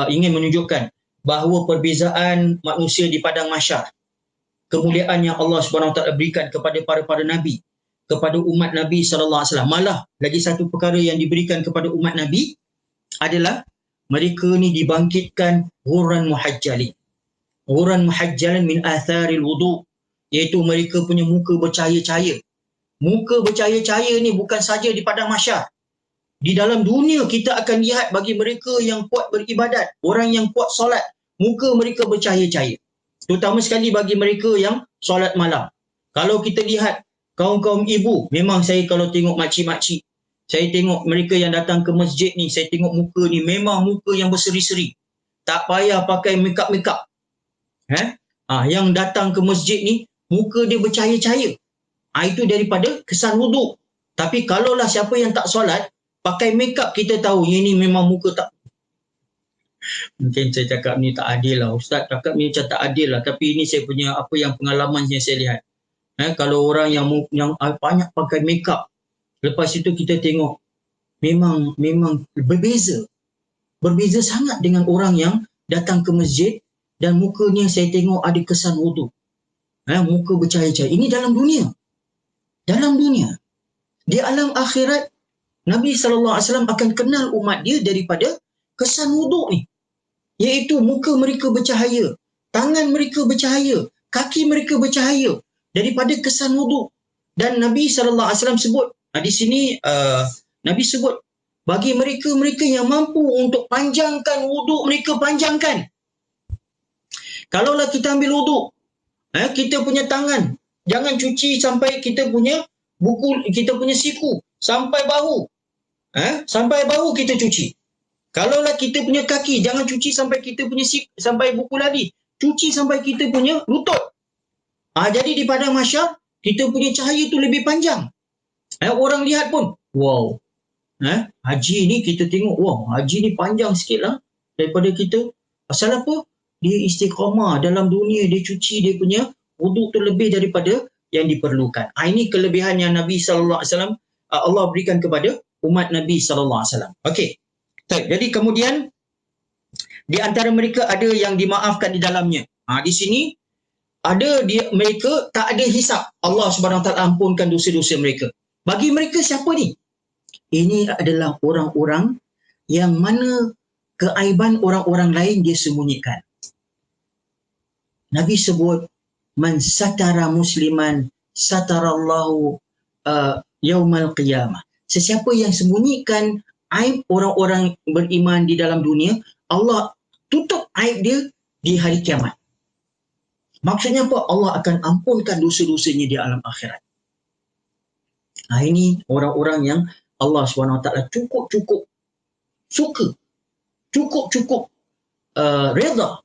ingin menunjukkan bahawa perbezaan manusia di padang mahsyar, kemuliaan yang Allah SWT berikan kepada para Nabi, kepada umat Nabi SAW. Malah lagi satu perkara yang diberikan kepada umat Nabi adalah mereka ni dibangkitkan ghuran muhajjalin. Ghuran muhajjalin min atharil wudu, iaitu mereka punya muka bercahaya-cahaya. Muka bercahaya-cahaya ni bukan saja di padang mahsyar. Di dalam dunia kita akan lihat bagi mereka yang kuat beribadat, orang yang kuat solat, muka mereka bercahaya-cahaya. Terutama sekali bagi mereka yang solat malam. Kalau kita lihat kaum-kaum ibu, memang saya kalau tengok makcik-makcik, saya tengok mereka yang datang ke masjid ni, saya tengok muka ni, memang muka yang berseri-seri. Tak payah pakai make-up. Yang datang ke masjid ni, muka dia bercahaya-cahaya. Itu daripada kesan wuduk. Tapi kalaulah siapa yang tak solat, pakai make-up, kita tahu ini memang muka tak. Mungkin saya cakap ni tak adil lah. Ustaz cakap ni macam tak adil lah. Tapi ini saya punya apa yang pengalaman yang saya lihat. Kalau orang yang banyak pakai makeup, lepas itu kita tengok memang berbeza. Berbeza sangat dengan orang yang datang ke masjid dan mukanya saya tengok ada kesan wuduk. Muka bercahaya-cahaya. Ini dalam dunia. Dalam dunia. Di alam akhirat, Nabi SAW akan kenal umat dia daripada kesan wuduk ni. Iaitu muka mereka bercahaya, tangan mereka bercahaya, kaki mereka bercahaya daripada kesan wuduk. Dan Nabi SAW sebut, di sini Nabi sebut, bagi mereka yang mampu untuk panjangkan wuduk mereka, panjangkan. Kalaulah kita ambil wuduk, kita punya tangan, jangan cuci sampai kita punya kita punya siku, sampai bahu. Sampai bahu kita cuci. Kalaulah kita punya kaki, jangan cuci sampai kita punya sampai buku lali. Cuci sampai kita punya lutut. Jadi di padang mahsyar, kita punya cahaya tu lebih panjang. Orang lihat pun, wow. Haji ni kita tengok, wow, haji ni panjang sikit lah daripada kita. Pasal apa? Dia istiqamah dalam dunia, dia cuci dia punya wuduk tu lebih daripada yang diperlukan. Ini kelebihan yang Nabi SAW Allah berikan kepada umat Nabi SAW. Okey. Jadi kemudian di antara mereka ada yang dimaafkan di dalamnya. Di sini ada mereka tak ada hisap. Allah Subhanahu Wa Taala ampunkan dosa-dosa mereka. Bagi mereka siapa ni? Ini adalah orang-orang yang mana keaiban orang-orang lain dia sembunyikan. Nabi sebut, man satara musliman satarallahu yaumal qiyamah. Sesiapa yang sembunyikan aib orang-orang beriman di dalam dunia, Allah tutup aib dia di hari kiamat. Maksudnya apa? Allah akan ampunkan dosa-dosanya di alam akhirat. Ini orang-orang yang Allah SWT cukup-cukup suka, cukup-cukup reda.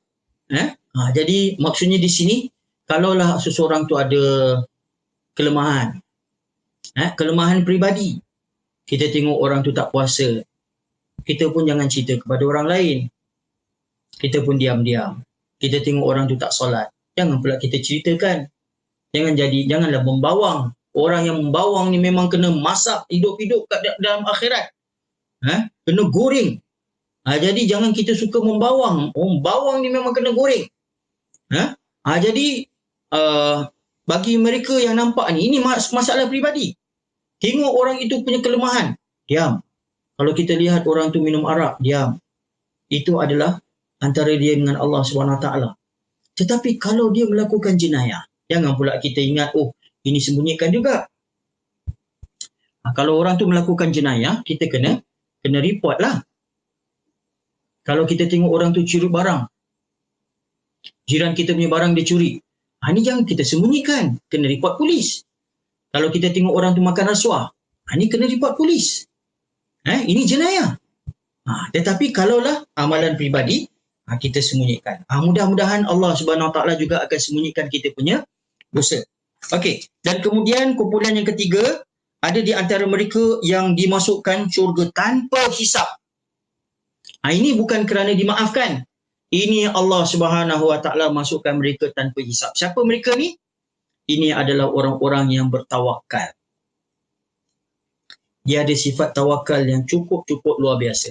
Jadi maksudnya di sini, kalaulah seseorang tu ada kelemahan, kelemahan peribadi, kita tengok orang tu tak puasa, kita pun jangan cerita kepada orang lain. Kita pun diam-diam. Kita tengok orang tu tak solat, jangan pula kita ceritakan. Janganlah membawang. Orang yang membawang ni memang kena masak hidup-hidup kat dalam akhirat. Kena goreng. Jadi jangan kita suka membawang. Bawang ni memang kena goreng. Jadi bagi mereka yang nampak ni, ini masalah peribadi. Tengok orang itu punya kelemahan, diam. Kalau kita lihat orang tu minum arak, diam. Itu adalah antara dia dengan Allah SWT. Tetapi kalau dia melakukan jenayah, jangan pula kita ingat, ini sembunyikan juga. Kalau orang tu melakukan jenayah, kita kena report lah. Kalau kita tengok orang tu curi barang, jiran kita punya barang dia curi, ini jangan kita sembunyikan, kena report polis. Kalau kita tengok orang tu makan rasuah, ini kena report polis. Ini jenayah. Tetapi kalaulah amalan peribadi, kita sembunyikan. Mudah-mudahan Allah Subhanahu Wa Taala juga akan sembunyikan kita punya dosa. Okey, dan kemudian kumpulan yang ketiga, ada di antara mereka yang dimasukkan syurga tanpa hisap. Ini bukan kerana dimaafkan. Ini Allah Subhanahu Wa Taala masukkan mereka tanpa hisap. Siapa mereka ni? Ini adalah orang-orang yang bertawakal. Dia ada sifat tawakal yang cukup-cukup luar biasa.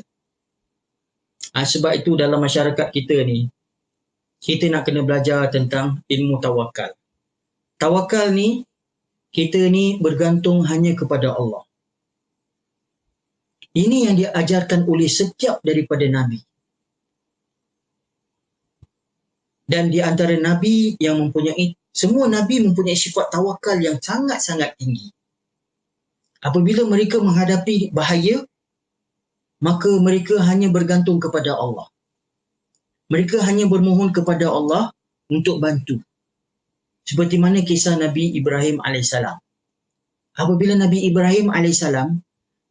Sebab itu dalam masyarakat kita ni, kita nak kena belajar tentang ilmu tawakal. Tawakal ni, kita ni bergantung hanya kepada Allah. Ini yang diajarkan oleh setiap daripada Nabi. Dan di antara Nabi yang semua Nabi mempunyai sifat tawakal yang sangat-sangat tinggi. Apabila mereka menghadapi bahaya, maka mereka hanya bergantung kepada Allah. Mereka hanya bermohon kepada Allah untuk bantu. Seperti mana kisah Nabi Ibrahim AS. Apabila Nabi Ibrahim AS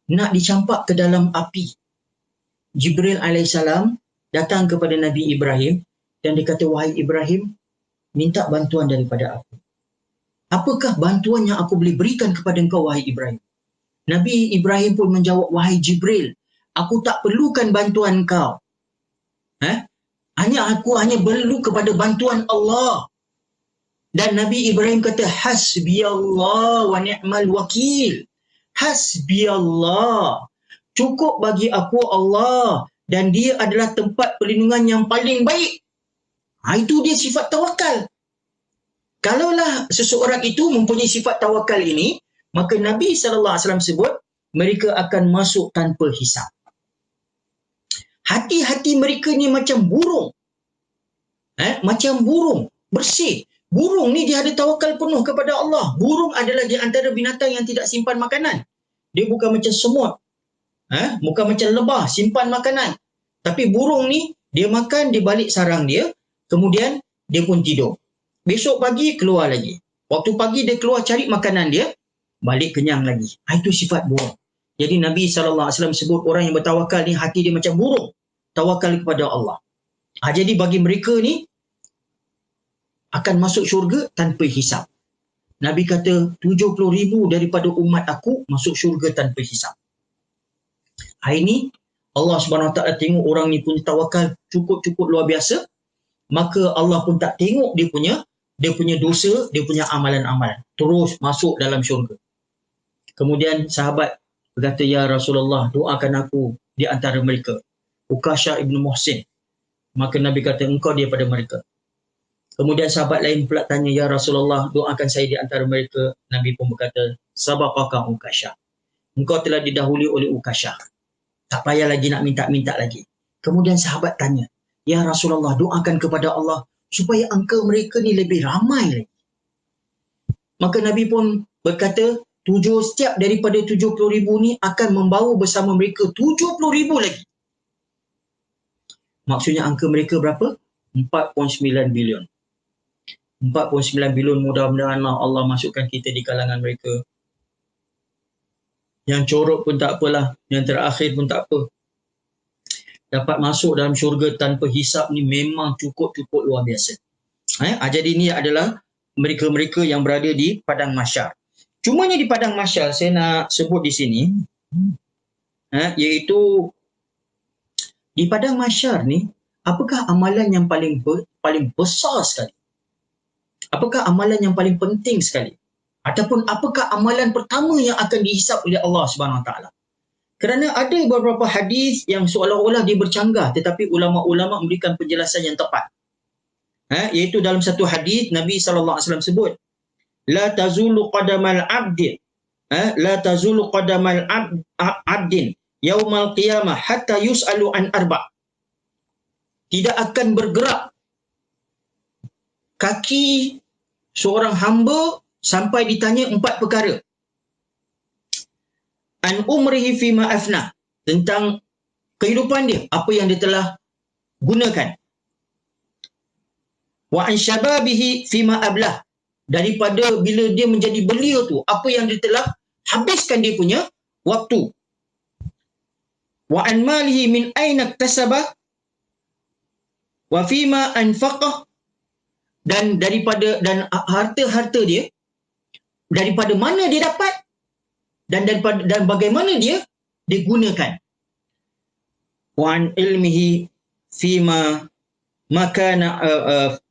nak dicampak ke dalam api, Jibril AS datang kepada Nabi Ibrahim dan dia kata, wahai Ibrahim, minta bantuan daripada aku. Apakah bantuan yang aku boleh berikan kepada engkau, wahai Ibrahim? Nabi Ibrahim pun menjawab, wahai Jibril, aku tak perlukan bantuan kau. Aku hanya perlu kepada bantuan Allah. Dan Nabi Ibrahim kata, hasbiyallah wa ni'mal wakil. Hasbiyallah. Cukup bagi aku Allah. Dan dia adalah tempat perlindungan yang paling baik. Itu dia sifat tawakal. Kalaulah seseorang itu mempunyai sifat tawakal ini, maka Nabi SAW sebut, mereka akan masuk tanpa hisab. Hati-hati mereka ni macam burung. Macam burung, bersih. Burung ni dia ada tawakal penuh kepada Allah. Burung adalah di antara binatang yang tidak simpan makanan. Dia bukan macam semut. Bukan macam lebah, simpan makanan. Tapi burung ni, dia makan, dia balik sarang dia. Kemudian, dia pun tidur. Besok pagi, keluar lagi. Waktu pagi, dia keluar cari makanan dia. Balik kenyang lagi. Itu sifat burung. Jadi, Nabi SAW sebut orang yang bertawakal ni, hati dia macam burung. Tawakal kepada Allah. Jadi, bagi mereka ni, akan masuk syurga tanpa hisab. Nabi kata 70,000 daripada umat aku masuk syurga tanpa hisab. Hari ni Allah SWT tengok orang ni punya tawakal cukup-cukup luar biasa, maka Allah pun tak tengok dia punya dosa, dia punya amalan-amalan. Terus masuk dalam syurga. Kemudian sahabat berkata, ya Rasulullah, doakan aku di antara mereka. Ukasha ibn Muhsin. Maka Nabi kata, engkau daripada mereka. Kemudian sahabat lain pula tanya, ya Rasulullah, doakan saya di antara mereka. Nabi pun berkata, sabaqaka Ukasha. Engkau telah didahului oleh Ukasha. Tak payah lagi nak minta-minta lagi. Kemudian sahabat tanya, ya Rasulullah, doakan kepada Allah supaya angka mereka ni lebih ramai lagi. Maka Nabi pun berkata, setiap daripada 70,000 ni akan membawa bersama mereka 70,000 lagi. Maksudnya angka mereka berapa? 4.9 bilion. 4.9 bilion, mudah-mudahan Allah masukkan kita di kalangan mereka. Yang corok pun tak apalah, yang terakhir pun tak apa. Dapat masuk dalam syurga tanpa hisap ni memang cukup-cukup luar biasa. Jadi ini adalah mereka-mereka yang berada di padang mahsyar. Cumanya di padang mahsyar saya nak sebut di sini, iaitu di padang mahsyar ni, apakah amalan yang paling besar sekali? Apakah amalan yang paling penting sekali? Ataupun apakah amalan pertama yang akan dihisap oleh Allah Subhanahu Wa Taala? Kerana ada beberapa hadis yang seolah-olah dia bercanggah, tetapi ulama-ulama memberikan penjelasan yang tepat. Iaitu dalam satu hadis Nabi SAW sebut, la tazulu qadamal abdin, la tazulu qadamal abdin yaumal qiyamah hatta yus'alu an arba'. Tidak akan bergerak kaki seorang hamba sampai ditanya 4 perkara. An umrihi fima afna, tentang kehidupan dia, apa yang dia telah gunakan. Wa an syababihi fima ablah, daripada bila dia menjadi belia tu, apa yang dia telah habiskan dia punya waktu. Wa an malihi min aina iktasabah wa fima anfaqah, dan harta-harta dia daripada mana dia dapat dan bagaimana dia digunakan. Wa an ilmihi fima makana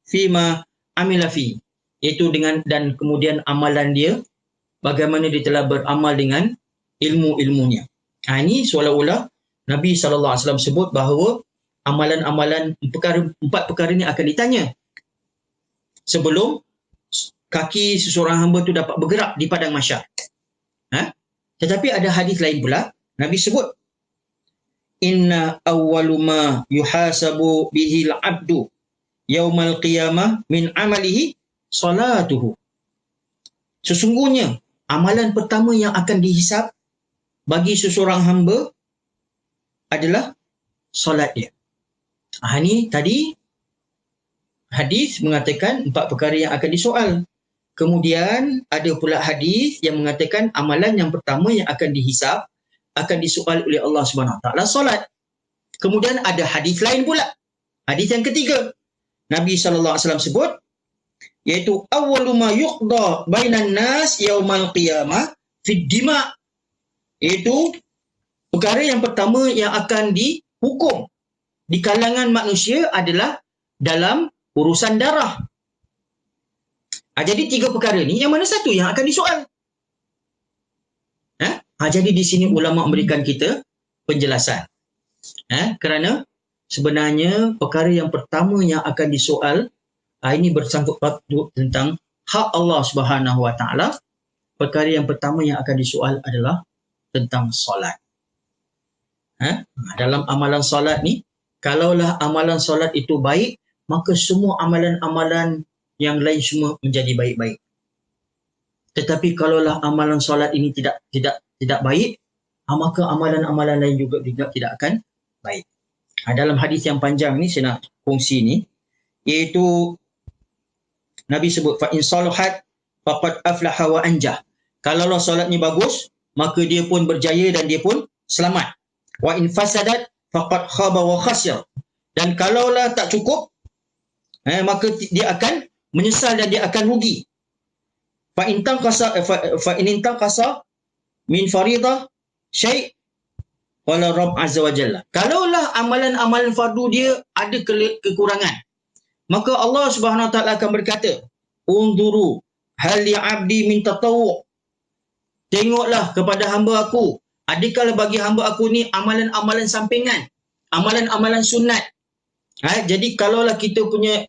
fima amila fi, iaitu dengan, dan kemudian amalan dia, bagaimana dia telah beramal dengan ilmu-ilmunya. Ini seolah-olah Nabi SAW sebut bahawa amalan-amalan 4 perkara ini akan ditanya sebelum kaki seseorang hamba tu dapat bergerak di padang mahsyar. Tetapi ada hadis lain pula, Nabi sebut, inna awwalu ma yuhasabu bihi al-'abdu yaumal qiyamah min amalihi salatuhu. Sesungguhnya amalan pertama yang akan dihisap bagi seseorang hamba adalah solat dia. Ini tadi hadis mengatakan 4 perkara yang akan disoal. Kemudian ada pula hadis yang mengatakan amalan yang pertama yang akan dihisap, akan disoal oleh Allah Subhanahu Wa Taala, solat. Kemudian ada hadis lain pula. Hadis yang ketiga, Nabi SAW sebut, iaitu awwalu ma yuqda bainan nas yaumal qiyamah fid dima, iaitu perkara yang pertama yang akan dihukum, di kalangan manusia adalah dalam urusan darah. Jadi 3 perkara ni yang mana satu yang akan disoal? Jadi di sini ulama memberikan kita penjelasan. Kerana sebenarnya perkara yang pertama yang akan disoal, ini bersangkut paut tentang hak Allah Subhanahu Wa Taala. Perkara yang pertama yang akan disoal adalah tentang solat. Dalam amalan solat ni, kalaulah amalan solat itu baik, maka semua amalan-amalan yang lain semua menjadi baik-baik. Tetapi kalaulah amalan solat ini tidak baik, maka amalan-amalan lain juga tidak akan baik. Dalam hadis yang panjang ni saya nak kongsi ni, iaitu Nabi sebut fa in salahat faqad aflaha wa anjah. Kalaulah solat ni bagus, maka dia pun berjaya dan dia pun selamat. Wa in fasadat faqad khaba wa khasir. Dan kalaulah tak cukup, maka dia akan menyesal dan dia akan rugi. Fa in tanqasa min faridah syai' wala rabb azza wa jalla. Kalaulah amalan-amalan fardu dia ada kekurangan, maka Allah Subhanahu Wa Taala akan berkata, "Unzuru hal li 'abdi min tatawwu'." Tengoklah kepada hamba aku, adakah bagi hamba aku ni amalan-amalan sampingan, amalan-amalan sunat. Jadi kalaulah kita punya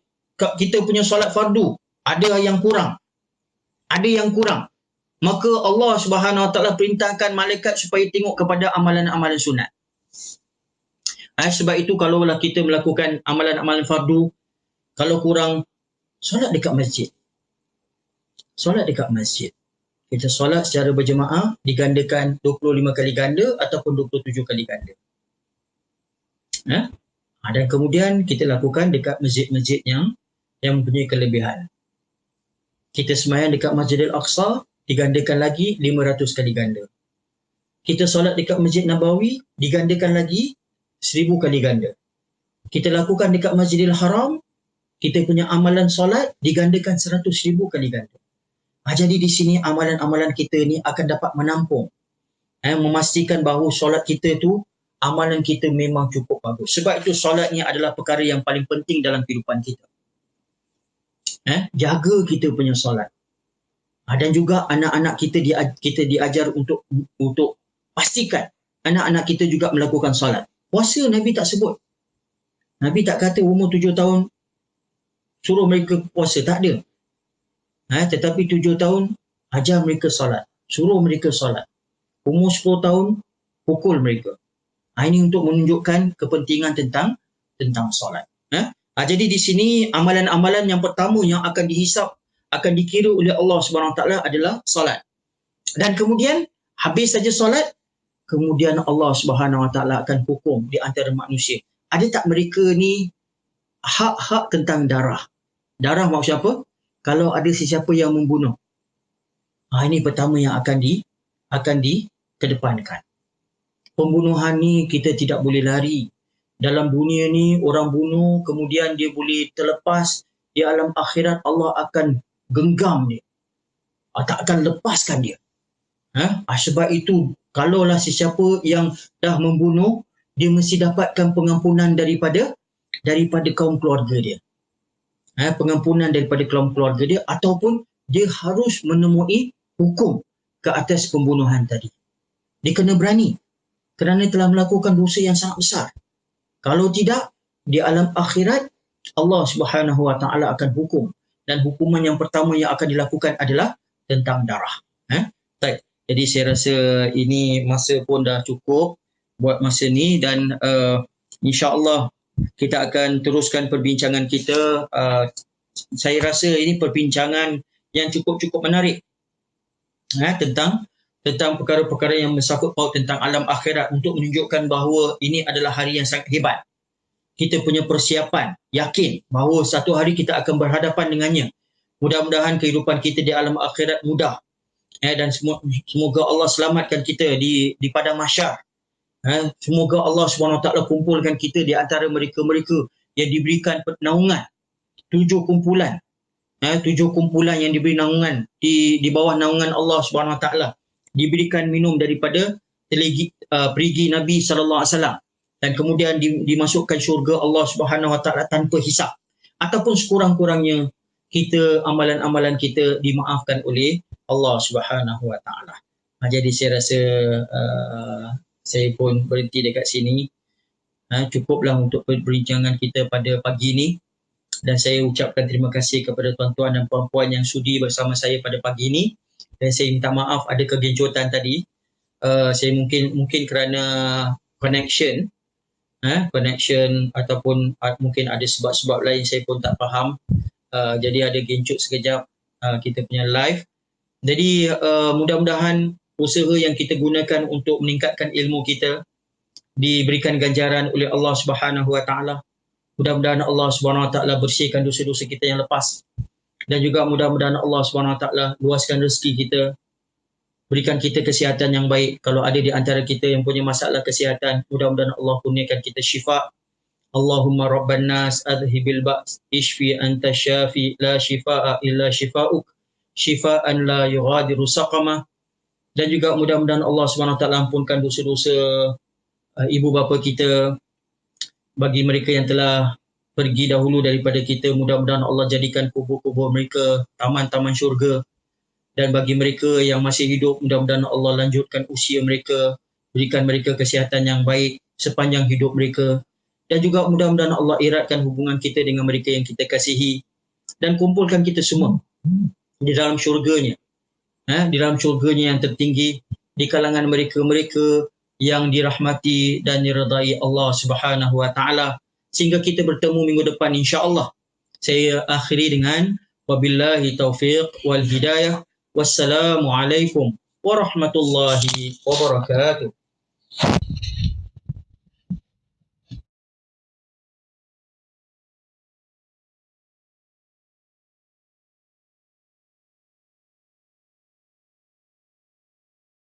solat fardu ada yang kurang, maka Allah Subhanahu Wa Taala perintahkan malaikat supaya tengok kepada amalan-amalan sunat. Sebab itu kalaulah kita melakukan amalan-amalan fardu, kalau kurang, solat dekat masjid. Kita solat secara berjemaah, digandakan 25 kali ganda ataupun 27 kali ganda. Dan kemudian kita lakukan dekat masjid-masjid yang mempunyai kelebihan. Kita sembahyang dekat Masjidil Aqsa, digandakan lagi 500 kali ganda. Kita solat dekat Masjid Nabawi, digandakan lagi 1000 kali ganda. Kita lakukan dekat Masjidil Haram, kita punya amalan solat digandakan 100,000 kali ganda. Jadi di sini amalan-amalan kita ni akan dapat menampung, memastikan bahawa solat kita tu, amalan kita memang cukup bagus. Sebab itu solat ni adalah perkara yang paling penting dalam kehidupan kita. Jaga kita punya solat. Dan juga anak-anak kita diajar untuk pastikan anak-anak kita juga melakukan solat. Puasa Nabi tak sebut. Nabi tak kata umur 7 tahun suruh mereka puasa, tak ada. Tetapi 7 tahun ajar mereka solat, suruh mereka solat. Umur 10 tahun pukul mereka. Ini untuk menunjukkan kepentingan tentang solat. Jadi di sini amalan-amalan yang pertama yang akan dihisap, akan dikira oleh Allah Subhanahu Wa Taala adalah solat. Dan kemudian habis saja solat, kemudian Allah Subhanahu Wa Taala akan hukum di antara manusia. Ada tak mereka ni hak-hak tentang darah? Darah maksud apa? Kalau ada sesiapa yang membunuh. Ini pertama yang akan dikedepankan. Pembunuhan ni kita tidak boleh lari. Dalam dunia ni orang bunuh, kemudian dia boleh terlepas. Di alam akhirat Allah akan genggam dia. Tak akan lepaskan dia. Sebab itu kalaulah sesiapa yang dah membunuh, dia mesti dapatkan pengampunan daripada kaum keluarga dia. Pengampunan daripada kaum keluarga dia, ataupun dia harus menemui hukum ke atas pembunuhan tadi. Dia kena berani kerana telah melakukan dosa yang sangat besar. Kalau tidak, di alam akhirat Allah Subhanahu Wa Taala akan hukum, dan hukuman yang pertama yang akan dilakukan adalah tentang darah. Jadi saya rasa ini masa pun dah cukup buat masa ni, dan insya-Allah kita akan teruskan perbincangan kita. Saya rasa ini perbincangan yang cukup menarik tentang perkara-perkara yang bersangkut paut tentang alam akhirat, untuk menunjukkan bahawa ini adalah hari yang sangat hebat. Kita punya persiapan, yakin bahawa satu hari kita akan berhadapan dengannya. Mudah-mudahan kehidupan kita di alam akhirat mudah. Dan semoga Allah selamatkan kita di padang mahsyar. Semoga Allah SWT kumpulkan kita di antara mereka-mereka yang diberikan naungan. 7 kumpulan. 7 kumpulan yang diberi naungan di bawah naungan Allah SWT. Diberikan minum daripada perigi Nabi SAW. dan kemudian dimasukkan syurga Allah Subhanahu Wa Taala tanpa hisap, ataupun sekurang-kurangnya kita amalan-amalan kita dimaafkan oleh Allah Subhanahu Wa Taala. Jadi saya rasa saya pun berhenti dekat sini. Cukuplah untuk perbincangan kita pada pagi ini, dan saya ucapkan terima kasih kepada tuan-tuan dan puan-puan yang sudi bersama saya pada pagi ini, dan saya minta maaf ada kegenjutan tadi. Saya mungkin kerana connection ataupun mungkin ada sebab-sebab lain saya pun tak faham. Jadi ada gencut sekejap kita punya live. Jadi mudah-mudahan usaha yang kita gunakan untuk meningkatkan ilmu kita diberikan ganjaran oleh Allah Subhanahu Wa Taala. Mudah-mudahan Allah Subhanahu Wa Taala bersihkan dosa-dosa kita yang lepas, dan juga mudah-mudahan Allah Subhanahu Wa Taala luaskan rezeki kita, berikan kita kesihatan yang baik. Kalau ada di antara kita yang punya masalah kesihatan, mudah-mudahan Allah kurniakan kita syifa. Allahumma rabban nas adhibil ba's ishfi anta syafi la shifaa illa shifauk shifaan la yughadiru saqama. Dan juga mudah-mudahan Allah Subhanahu Wa Taala ampunkan dosa-dosa ibu bapa kita. Bagi mereka yang telah pergi dahulu daripada kita, mudah-mudahan Allah jadikan kubur-kubur mereka taman-taman syurga. Dan bagi mereka yang masih hidup, mudah-mudahan Allah lanjutkan usia mereka, berikan mereka kesihatan yang baik sepanjang hidup mereka. Dan juga mudah-mudahan Allah eratkan hubungan kita dengan mereka yang kita kasihi, dan kumpulkan kita semua di dalam syurganya, di dalam syurganya yang tertinggi, di kalangan mereka-mereka yang dirahmati dan diredai Allah Subhanahu Wa Taala, sehingga kita bertemu minggu depan insya-Allah. Saya akhiri dengan wabillahi taufiq wal hidayah. Wassalamualaikum warahmatullahi wabarakatuh.